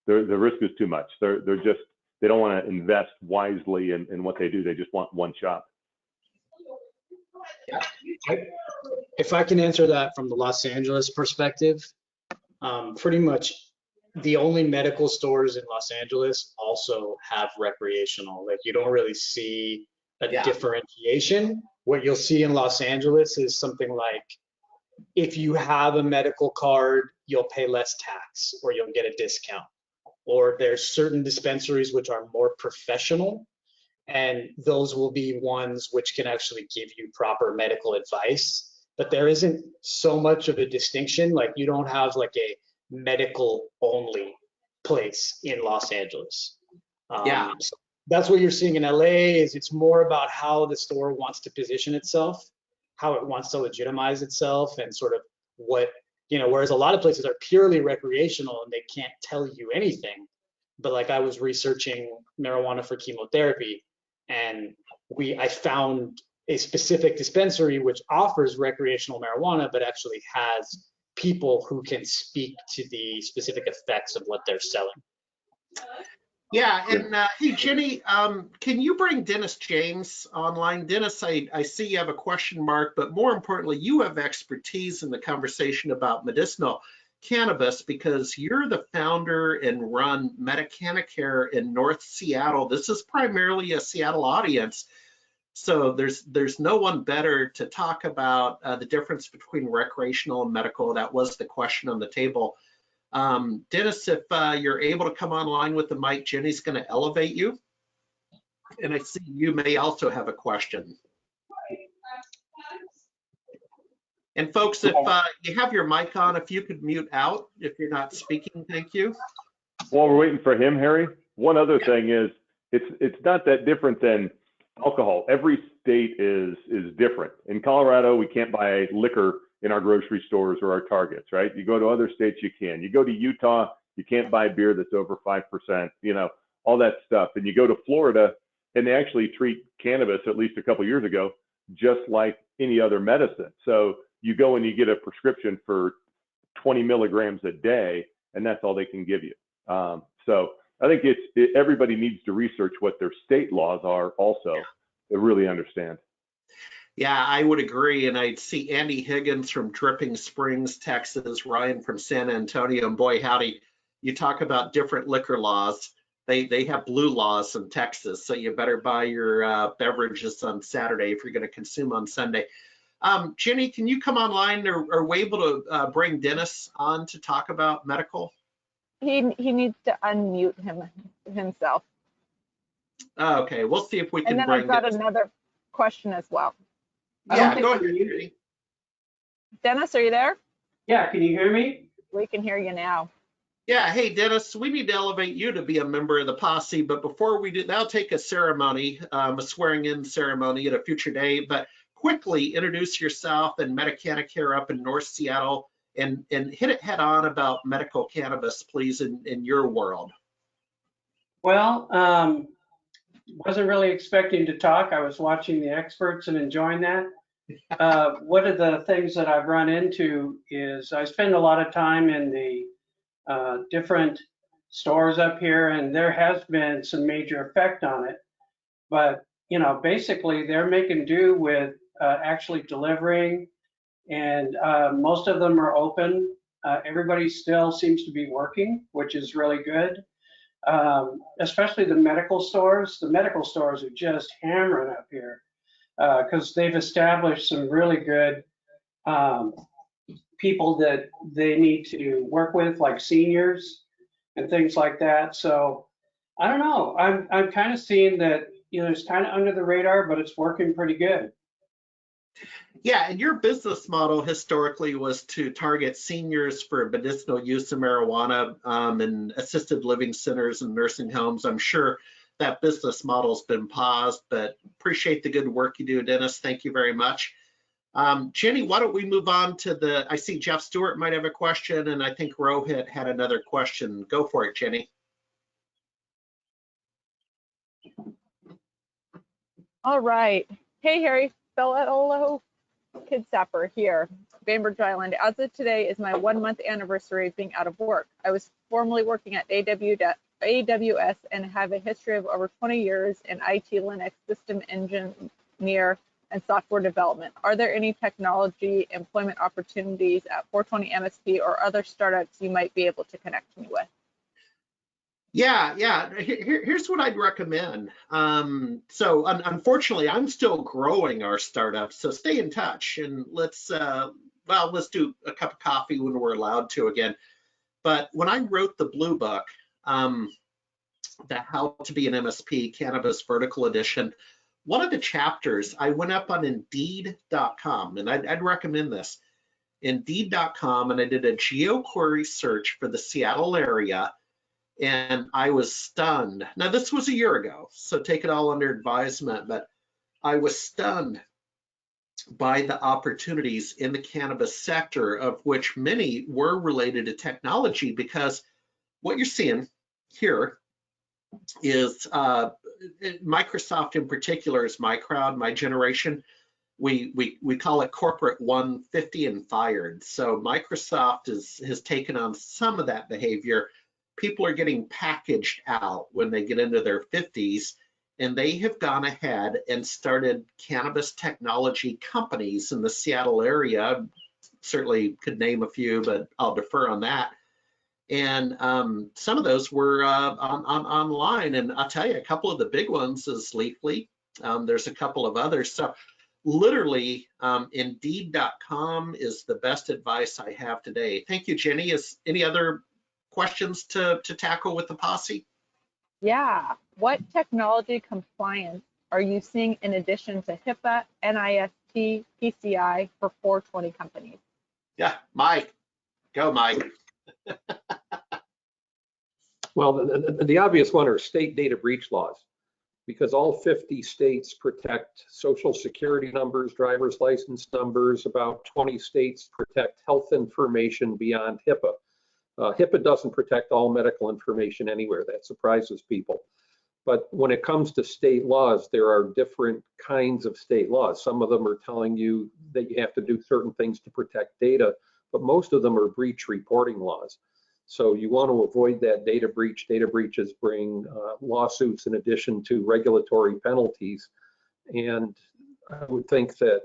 the risk is too much. They don't want to invest wisely in what they do. They just want one shop. If I can answer that from the Los Angeles perspective, pretty much the only medical stores in Los Angeles also have recreational. Like, you don't really see a differentiation. What you'll see in Los Angeles is something like, if you have a medical card, you'll pay less tax or you'll get a discount. Or there's certain dispensaries which are more professional, and those will be ones which can actually give you proper medical advice. But there isn't so much of a distinction. Like, you don't have like a medical only place in Los Angeles. So that's what you're seeing in LA. Is it's more about how the store wants to position itself, how it wants to legitimize itself, and sort of what, whereas a lot of places are purely recreational and they can't tell you anything. But like, I was researching marijuana for chemotherapy, and I found a specific dispensary which offers recreational marijuana, but actually has people who can speak to the specific effects of what they're selling. Yeah, and hey, Jenny, can you bring Dennis James online? Dennis, I see you have a question mark, but more importantly, you have expertise in the conversation about medicinal cannabis because you're the founder and run Medicanacare in North Seattle. This is primarily a Seattle audience. So there's no one better to talk about the difference between recreational and medical. That was the question on the table. Dennis, if you're able to come online with the mic, Jenny's going to elevate you. And I see you may also have a question. And folks, if you have your mic on, if you could mute out if you're not speaking, thank you. While we're waiting for him, Harry, one other thing is it's not that different than alcohol. Every state is different. In Colorado, we can't buy liquor in our grocery stores or our Targets, right? You go to other states, you can. You go to Utah, you can't buy beer that's over 5%, all that stuff. And you go to Florida, and they actually treat cannabis, at least a couple years ago, just like any other medicine. So you go and you get a prescription for 20 milligrams a day, and that's all they can give you. So I think everybody needs to research what their state laws are also to really understand. Yeah, I would agree. And I'd see Andy Higgins from Dripping Springs, Texas, Ryan from San Antonio, and boy, howdy, you talk about different liquor laws. They have blue laws in Texas, so you better buy your beverages on Saturday if you're going to consume on Sunday. Jenny, can you come online, or are we able to bring Dennis on to talk about medical? He needs to unmute himself. Okay, we'll see if we can And then bring I've got Dennis. another question as well. Yeah, go ahead, Jenny. Dennis, are you there? Yeah, can you hear me? We can hear you now. Yeah, hey Dennis, we need to elevate you to be a member of the posse, but before we do, that'll take a ceremony, a swearing-in ceremony at a future date. But quickly introduce yourself and Medicana Care up in North Seattle, and hit it head on about medical cannabis, please, in your world. Well, wasn't really expecting to talk. I was watching the experts and enjoying that. One of the things that I've run into is I spend a lot of time in the different stores up here, and there has been some major effect on it. But, you know, basically they're making do with actually delivering, and most of them are open. Everybody still seems to be working, which is really good. Especially the medical stores. The medical stores are just hammering up here because they've established some really good people that they need to work with, like seniors and things like that. So I don't know. I'm kind of seeing that, you know, it's kind of under the radar, but it's working pretty good. Yeah, and your business model historically was to target seniors for medicinal use of marijuana in assisted living centers and nursing homes. I'm sure that business model's been paused, but appreciate the good work you do, Dennis. Thank you very much. Jenny, why don't we move on to I see Jeff Stewart might have a question, and I think Rohit had another question. Go for it, Jenny. All right. Hey, Harry, fellow Kid Sapper here, Bainbridge Island. As of today is my 1-month anniversary of being out of work. I was formerly working at AWS and have a history of over 20 years in IT, Linux, system engineer, and software development. Are there any technology employment opportunities at 420 MSP or other startups you might be able to connect me with? Yeah. Here's what I'd recommend. So unfortunately, I'm still growing our startup, so stay in touch, and let's do a cup of coffee when we're allowed to again. But when I wrote the Blue Book, the How to Be an MSP Cannabis Vertical Edition, one of the chapters I went up on Indeed.com, and I'd recommend this, Indeed.com, and I did a geo-query search for the Seattle area. And I was stunned. Now, this was a year ago, so take it all under advisement, but I was stunned by the opportunities in the cannabis sector, of which many were related to technology, because what you're seeing here is Microsoft in particular is my crowd, my generation. We call it corporate 150 and fired. So Microsoft has taken on some of that behavior. People are getting packaged out when they get into their 50s, and they have gone ahead and started cannabis technology companies in the Seattle area. Certainly could name a few, but I'll defer on that. And some of those were online, and I'll tell you, a couple of the big ones is Leafly. There's a couple of others. So literally, Indeed.com is the best advice I have today. Thank you, Jenny. Is any other questions to tackle with the posse? Yeah. What technology compliance are you seeing in addition to HIPAA, NIST, PCI for 420 companies? Yeah, Mike. Go, Mike. Well, the obvious one are state data breach laws, because all 50 states protect social security numbers, driver's license numbers. About 20 states protect health information beyond HIPAA. HIPAA doesn't protect all medical information anywhere. That surprises people. But when it comes to state laws, there are different kinds of state laws. Some of them are telling you that you have to do certain things to protect data, but most of them are breach reporting laws. So you want to avoid that data breach. Data breaches bring lawsuits in addition to regulatory penalties. And I would think that,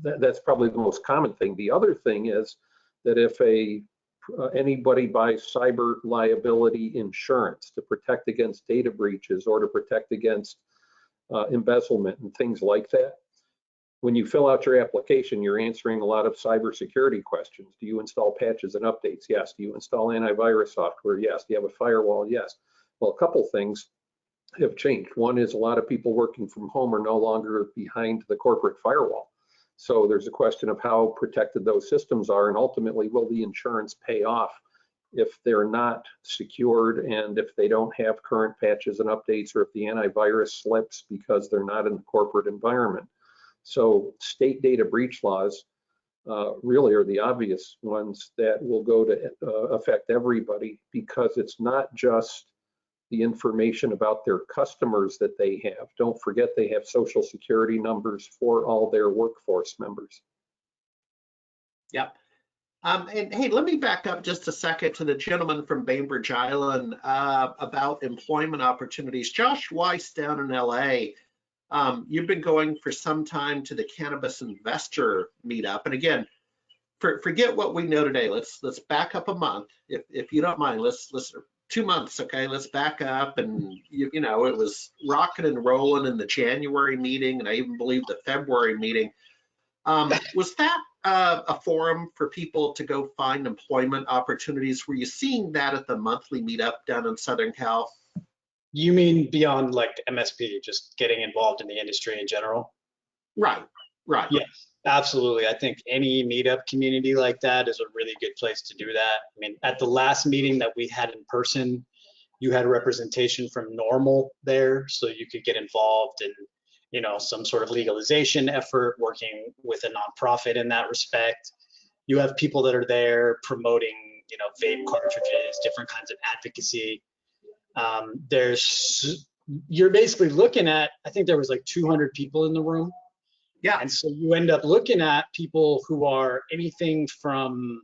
that's probably the most common thing. The other thing is that if anybody buys cyber liability insurance to protect against data breaches or to protect against embezzlement and things like that, when you fill out your application, you're answering a lot of cybersecurity questions. Do you install patches and updates? Yes. Do you install antivirus software? Yes. Do you have a firewall? Yes. Well, a couple things have changed. One is a lot of people working from home are no longer behind the corporate firewall. So there's a question of how protected those systems are, and ultimately, will the insurance pay off if they're not secured and if they don't have current patches and updates, or if the antivirus slips because they're not in the corporate environment. So state data breach laws really are the obvious ones that will go to affect everybody, because it's not just the information about their customers that they have. Don't forget they have social security numbers for all their workforce members. Yep. And hey, let me back up just a second to the gentleman from Bainbridge Island about employment opportunities. Josh Weiss down in LA, you've been going for some time to the Cannabis Investor Meetup. And again, forget what we know today. Let's back up a month, if you don't mind. Let's 2 months, okay? Let's back up. And you know, it was rocking and rolling in the January meeting, and I even believe the February meeting. Was that a forum for people to go find employment opportunities? Were you seeing that at the monthly meetup down in Southern Cal? You mean beyond like MSP, just getting involved in the industry in general? Right. Yes, absolutely. I think any meetup community like that is a really good place to do that. I mean, at the last meeting that we had in person, you had representation from Normal there, so you could get involved in, you know, some sort of legalization effort, working with a nonprofit in that respect. You have people that are there promoting, you know, vape cartridges, different kinds of advocacy. You're basically looking at, I think there was like 200 people in the room. Yeah. And so you end up looking at people who are anything from,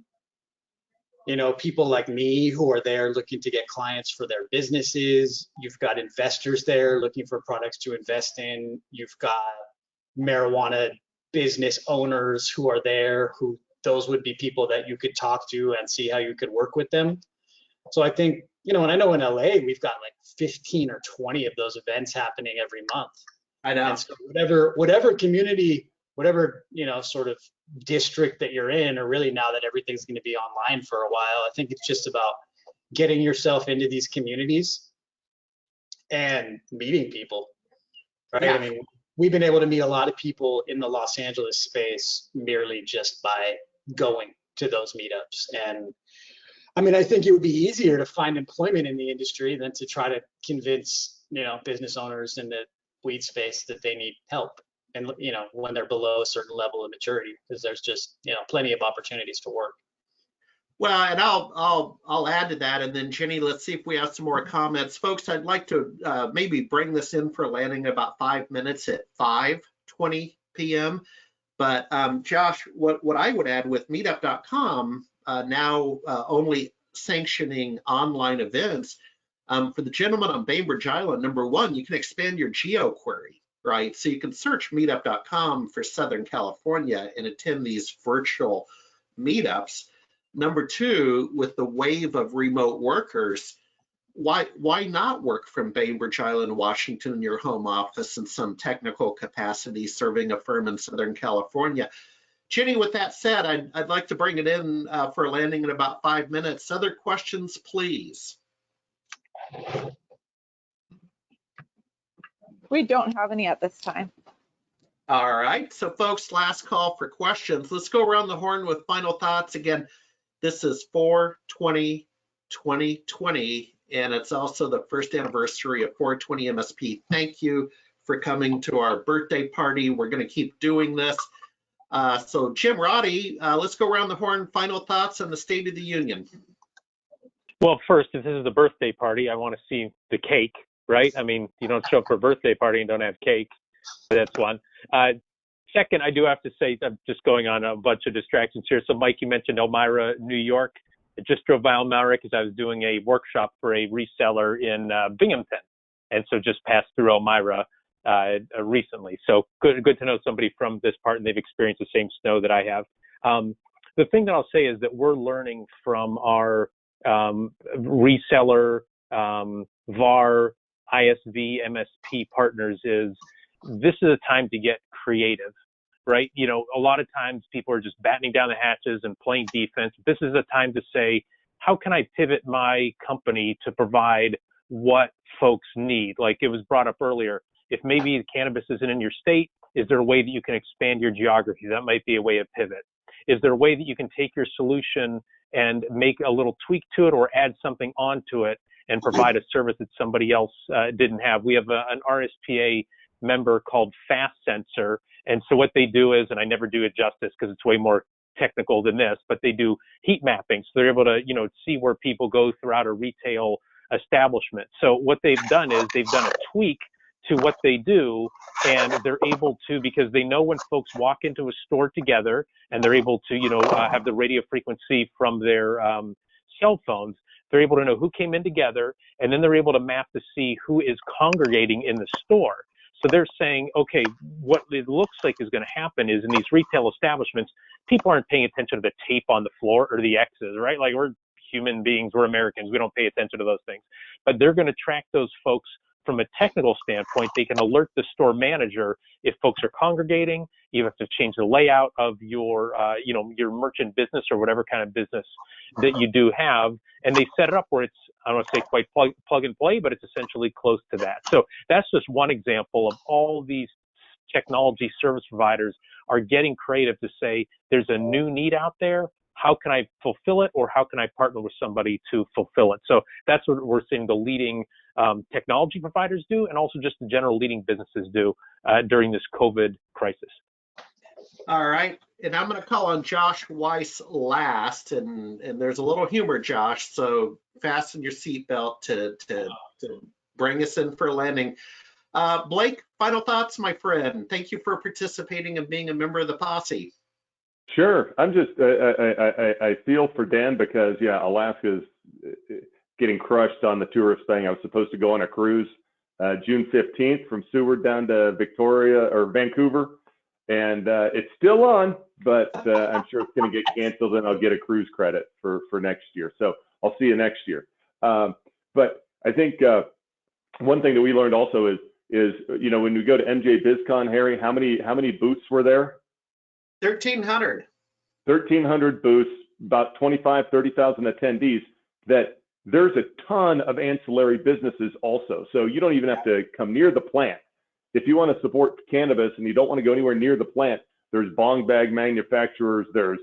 you know, people like me who are there looking to get clients for their businesses. You've got investors there looking for products to invest in. You've got marijuana business owners who are there, who those would be people that you could talk to and see how you could work with them. So I think, you know, and I know in LA, we've got like 15 or 20 of those events happening every month. I know. And so whatever community, whatever, you know, sort of district that you're in, or really now that everything's going to be online for a while, I think it's just about getting yourself into these communities and meeting people, right? Yeah. I mean, we've been able to meet a lot of people in the Los Angeles space merely just by going to those meetups. And I mean, I think it would be easier to find employment in the industry than to try to convince, you know, business owners in the weed space that they need help, and, you know, when they're below a certain level of maturity, because there's just, you know, plenty of opportunities to work. Well, and I'll add to that, and then Jenny, let's see if we have some more comments, folks. I'd like to maybe bring this in for landing about 5 minutes at 5:20 p.m. But Josh, what I would add with Meetup.com now only sanctioning online events. For the gentleman on Bainbridge Island, number one, you can expand your geo query, right? So you can search meetup.com for Southern California and attend these virtual meetups. Number two, with the wave of remote workers, why not work from Bainbridge Island, Washington, in your home office in some technical capacity, serving a firm in Southern California? Jenny, with that said, I'd like to bring it in for a landing in about 5 minutes. Other questions, please? We don't have any at this time. All right, so folks, last call for questions. Let's go around the horn with final thoughts. Again, this is 4/20/2020, and it's also the first anniversary of 420 MSP. Thank you for coming to our birthday party. We're going to keep doing this. So Jim Roddy, let's go around the horn. Final thoughts on the State of the Union. Well, first, if this is the birthday party, I want to see the cake. right? I mean, you don't show up for a birthday party and don't have cake. That's one. Second, I do have to say, I'm just going on a bunch of distractions here. So, Mike, you mentioned Elmira, New York. I just drove by Elmira because I was doing a workshop for a reseller in Binghamton, and so just passed through Elmira recently. So good to know somebody from this part, and they've experienced the same snow that I have. The thing that I'll say is that we're learning from our reseller, VAR, ISV, MSP partners is this is a time to get creative, right? You know, a lot of times people are just battening down the hatches and playing defense. This is a time to say, how can I pivot my company to provide what folks need? Like it was brought up earlier, if maybe the cannabis isn't in your state, is there a way that you can expand your geography? That might be a way of pivot. Is there a way that you can take your solution and make a little tweak to it or add something onto it and provide a service that somebody else didn't have? We have an RSPA member called Fast Sensor. And so what they do is, and I never do it justice because it's way more technical than this, but they do heat mapping. So they're able to, you know, see where people go throughout a retail establishment. So what they've done is they've done a tweak to what they do, and they're able to, because they know when folks walk into a store together and they're able to, you know, have the radio frequency from their cell phones, they're able to know who came in together, and then they're able to map to see who is congregating in the store. So they're saying, okay, what it looks like is going to happen is in these retail establishments, people aren't paying attention to the tape on the floor or the X's, right? Like we're human beings, we're Americans, we don't pay attention to those things. But they're going to track those folks from a technical standpoint. They can alert the store manager if folks are congregating. You have to change the layout of your, you know, your merchant business or whatever kind of business that you do have. And they set it up where it's, I don't want to say quite plug and play, but it's essentially close to that. So that's just one example of all these technology service providers are getting creative to say, there's a new need out there. How can I fulfill it, or how can I partner with somebody to fulfill it? So that's what we're seeing the leading technology providers do, and also just the general leading businesses do during this COVID crisis. All right, and I'm going to call on Josh Weiss last, and there's a little humor, Josh, so fasten your seatbelt to bring us in for a landing. Blake, final thoughts, my friend. Thank you for participating and being a member of the posse. Sure. I'm just, I feel for Dan because, yeah, Alaska's getting crushed on the tourist thing. I was supposed to go on a cruise June 15th from Seward down to Victoria or Vancouver, and it's still on, but I'm sure it's going to get canceled, and I'll get a cruise credit for next year. So I'll see you next year. But I think one thing that we learned also is you know, when we go to MJ BizCon, Harry, how many booths were there? 1,300. 1,300 booths, about 25, 30,000 attendees. That there's a ton of ancillary businesses also. So you don't even have to come near the plant. If you want to support cannabis and you don't want to go anywhere near the plant, there's bong bag manufacturers. There's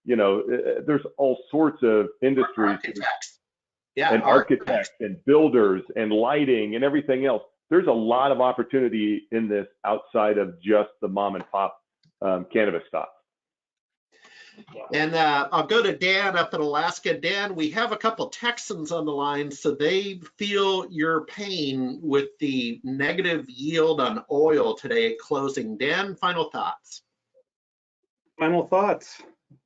you know, there's all sorts of industries. Architects. Yeah, and architects and builders and lighting and everything else. There's a lot of opportunity in this outside of just the mom and pop cannabis stop. And I'll go to Dan up in Alaska. Dan, we have a couple Texans on the line, so they feel your pain with the negative yield on oil today at closing. Dan, final thoughts. Final thoughts.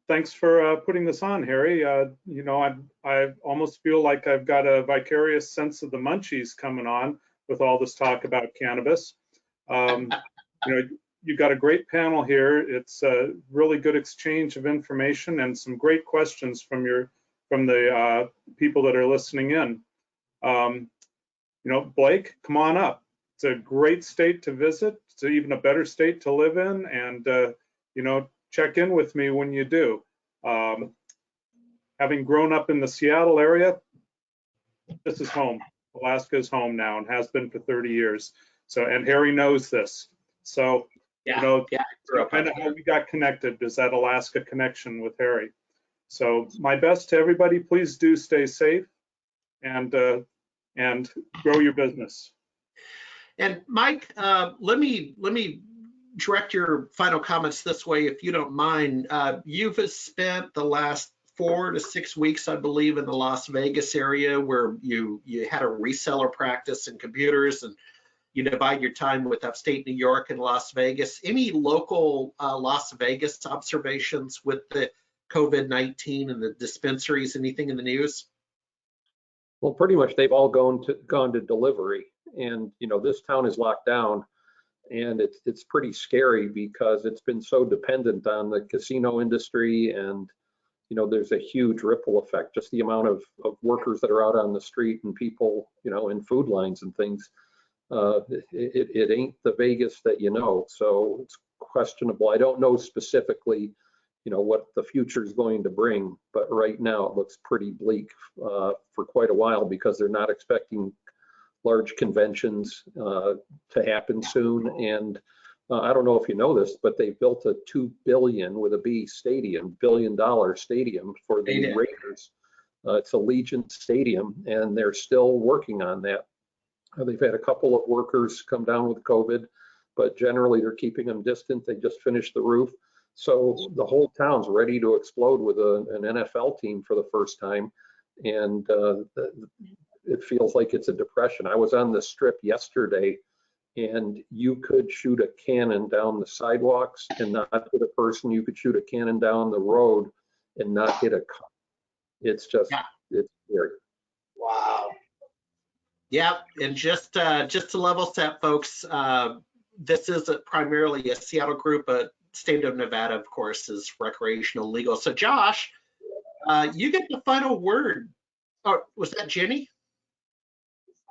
Thanks for putting this on, Harry. You know, I almost feel like I've got a vicarious sense of the munchies coming on with all this talk about cannabis. You know, you've got a great panel here. It's a really good exchange of information and some great questions from the people that are listening in. You know, Blake, come on up. It's a great state to visit. It's even a better state to live in, and you know, check in with me when you do. Having grown up in the Seattle area, this is home. Alaska is home now and has been for 30 years. So, and Harry knows this. So, Yeah, you know, yeah, kind of how we got connected is that Alaska connection with Harry. So my best to everybody, please do stay safe and grow your business. And Mike, let me direct your final comments this way, if you don't mind. You've spent the last 4 to 6 weeks, I believe, in the Las Vegas area where you had a reseller practice in computers, and you divide your time with upstate New York and Las Vegas. Any local Las Vegas observations with the COVID-19 and the dispensaries? Anything in the news? Well, pretty much they've all gone to delivery, and this town is locked down, and it's pretty scary because it's been so dependent on the casino industry, and there's a huge ripple effect. Just the amount of workers that are out on the street and people in food lines and things. It ain't the Vegas that so it's questionable. I don't know specifically what the future is going to bring, but right now it looks pretty bleak for quite a while because they're not expecting large conventions to happen soon. And I don't know if you know this, but they built a $2 billion with a B stadium, $1 billion stadium for the Raiders. It's Allegiant Stadium, and they're still working on that. They've had a couple of workers come down with COVID, but generally they're keeping them distant. They just finished the roof. So the whole town's ready to explode with an NFL team for the first time. And it feels like it's a depression. I was on the Strip yesterday, and you could shoot a cannon down the sidewalks and not hit a person. You could shoot a cannon down the road and not hit a car. It's just, it's scary. Wow. Yeah, and just to level set, folks, this is primarily a Seattle group, but state of Nevada, of course, is recreational legal. So Josh, you get the final word. Oh, was that Jenny?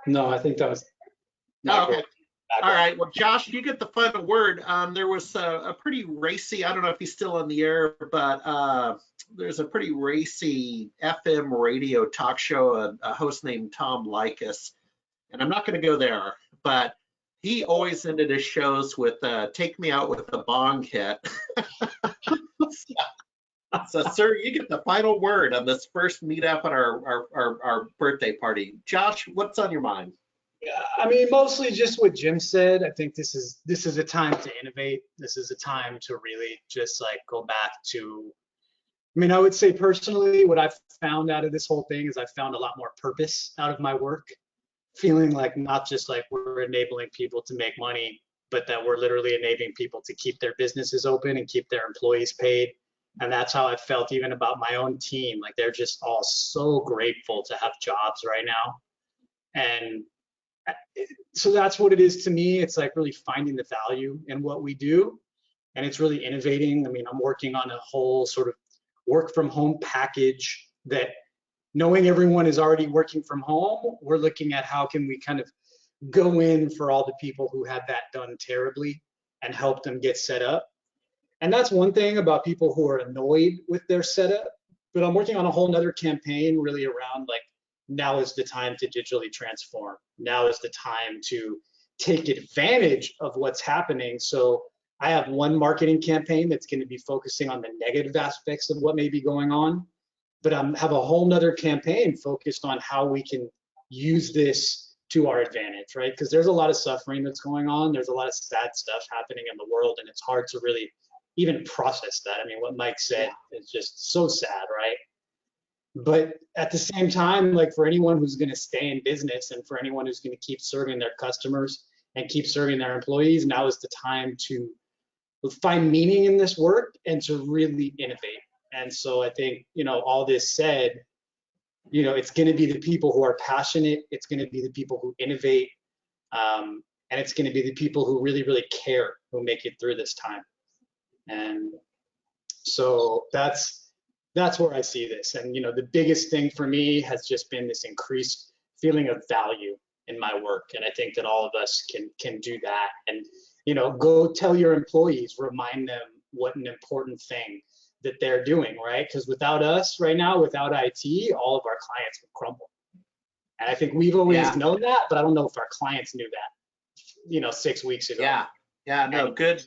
No, I think that was. Oh, okay. All right. Well, Josh, you get the final word. There was a pretty racy, I don't know if he's still on the air, but there's a pretty racy FM radio talk show, a host named Tom Likas. And I'm not going to go there, but he always ended his shows with "Take me out with a bong hit." So, sir, you get the final word on this first meetup at our birthday party. Josh, what's on your mind? I mean, mostly just what Jim said. I think this is a time to innovate. This is a time to really just like go back to. I mean, I would say personally, what I've found out of this whole thing is I've found a lot more purpose out of my work. Feeling like not just like we're enabling people to make money, but that we're literally enabling people to keep their businesses open and keep their employees paid. And that's how I felt even about my own team. Like they're just all so grateful to have jobs right now. And so that's what it is to me. It's like really finding the value in what we do. And it's really innovating. I mean, I'm working on a whole sort of work from home package that, knowing everyone is already working from home, we're looking at how can we kind of go in for all the people who had that done terribly and help them get set up. And that's one thing about people who are annoyed with their setup. But I'm working on a whole nother campaign really around like, now is the time to digitally transform. Now is the time to take advantage of what's happening. So I have one marketing campaign that's going to be focusing on the negative aspects of what may be going on. But I have a whole nother campaign focused on how we can use this to our advantage, right? Because there's a lot of suffering that's going on. There's a lot of sad stuff happening in the world, and it's hard to really even process that. I mean, what Mike said is just so sad, right? But at the same time, like for anyone who's going to stay in business and for anyone who's going to keep serving their customers and keep serving their employees, now is the time to find meaning in this work and to really innovate. And so I think, all this said, it's going to be the people who are passionate. It's going to be the people who innovate. And it's going to be the people who really, really care who make it through this time. And so that's where I see this. And, the biggest thing for me has just been this increased feeling of value in my work. And I think that all of us can do that. And, go tell your employees, remind them what an important thing that they're doing, right? Because without us right now, without IT, all of our clients would crumble. And I think we've always known that, but I don't know if our clients knew that, 6 weeks ago. Yeah, no, good.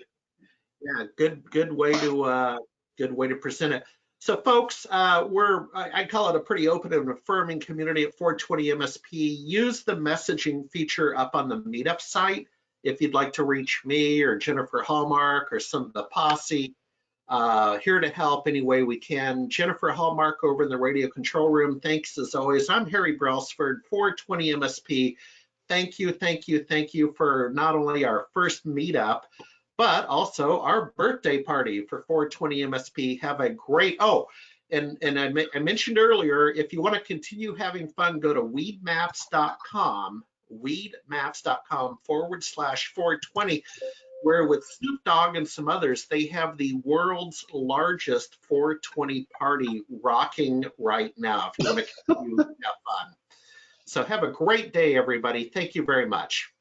Yeah, good way to present it. So folks, I call it a pretty open and affirming community at 420 MSP. Use the messaging feature up on the meetup site if you'd like to reach me or Jennifer Hallmark or some of the posse. Here to help any way we can. Jennifer Hallmark over in the radio control room, thanks as always. I'm Harry Brailsford, 420 MSP. Thank you, thank you, thank you for not only our first meetup, but also our birthday party for 420 MSP. Have a great, and I mentioned earlier, if you want to continue having fun, go to weedmaps.com, weedmaps.com/420, where with Snoop Dogg and some others, they have the world's largest 420 party rocking right now, if you want to continue to have fun. So have a great day, everybody. Thank you very much.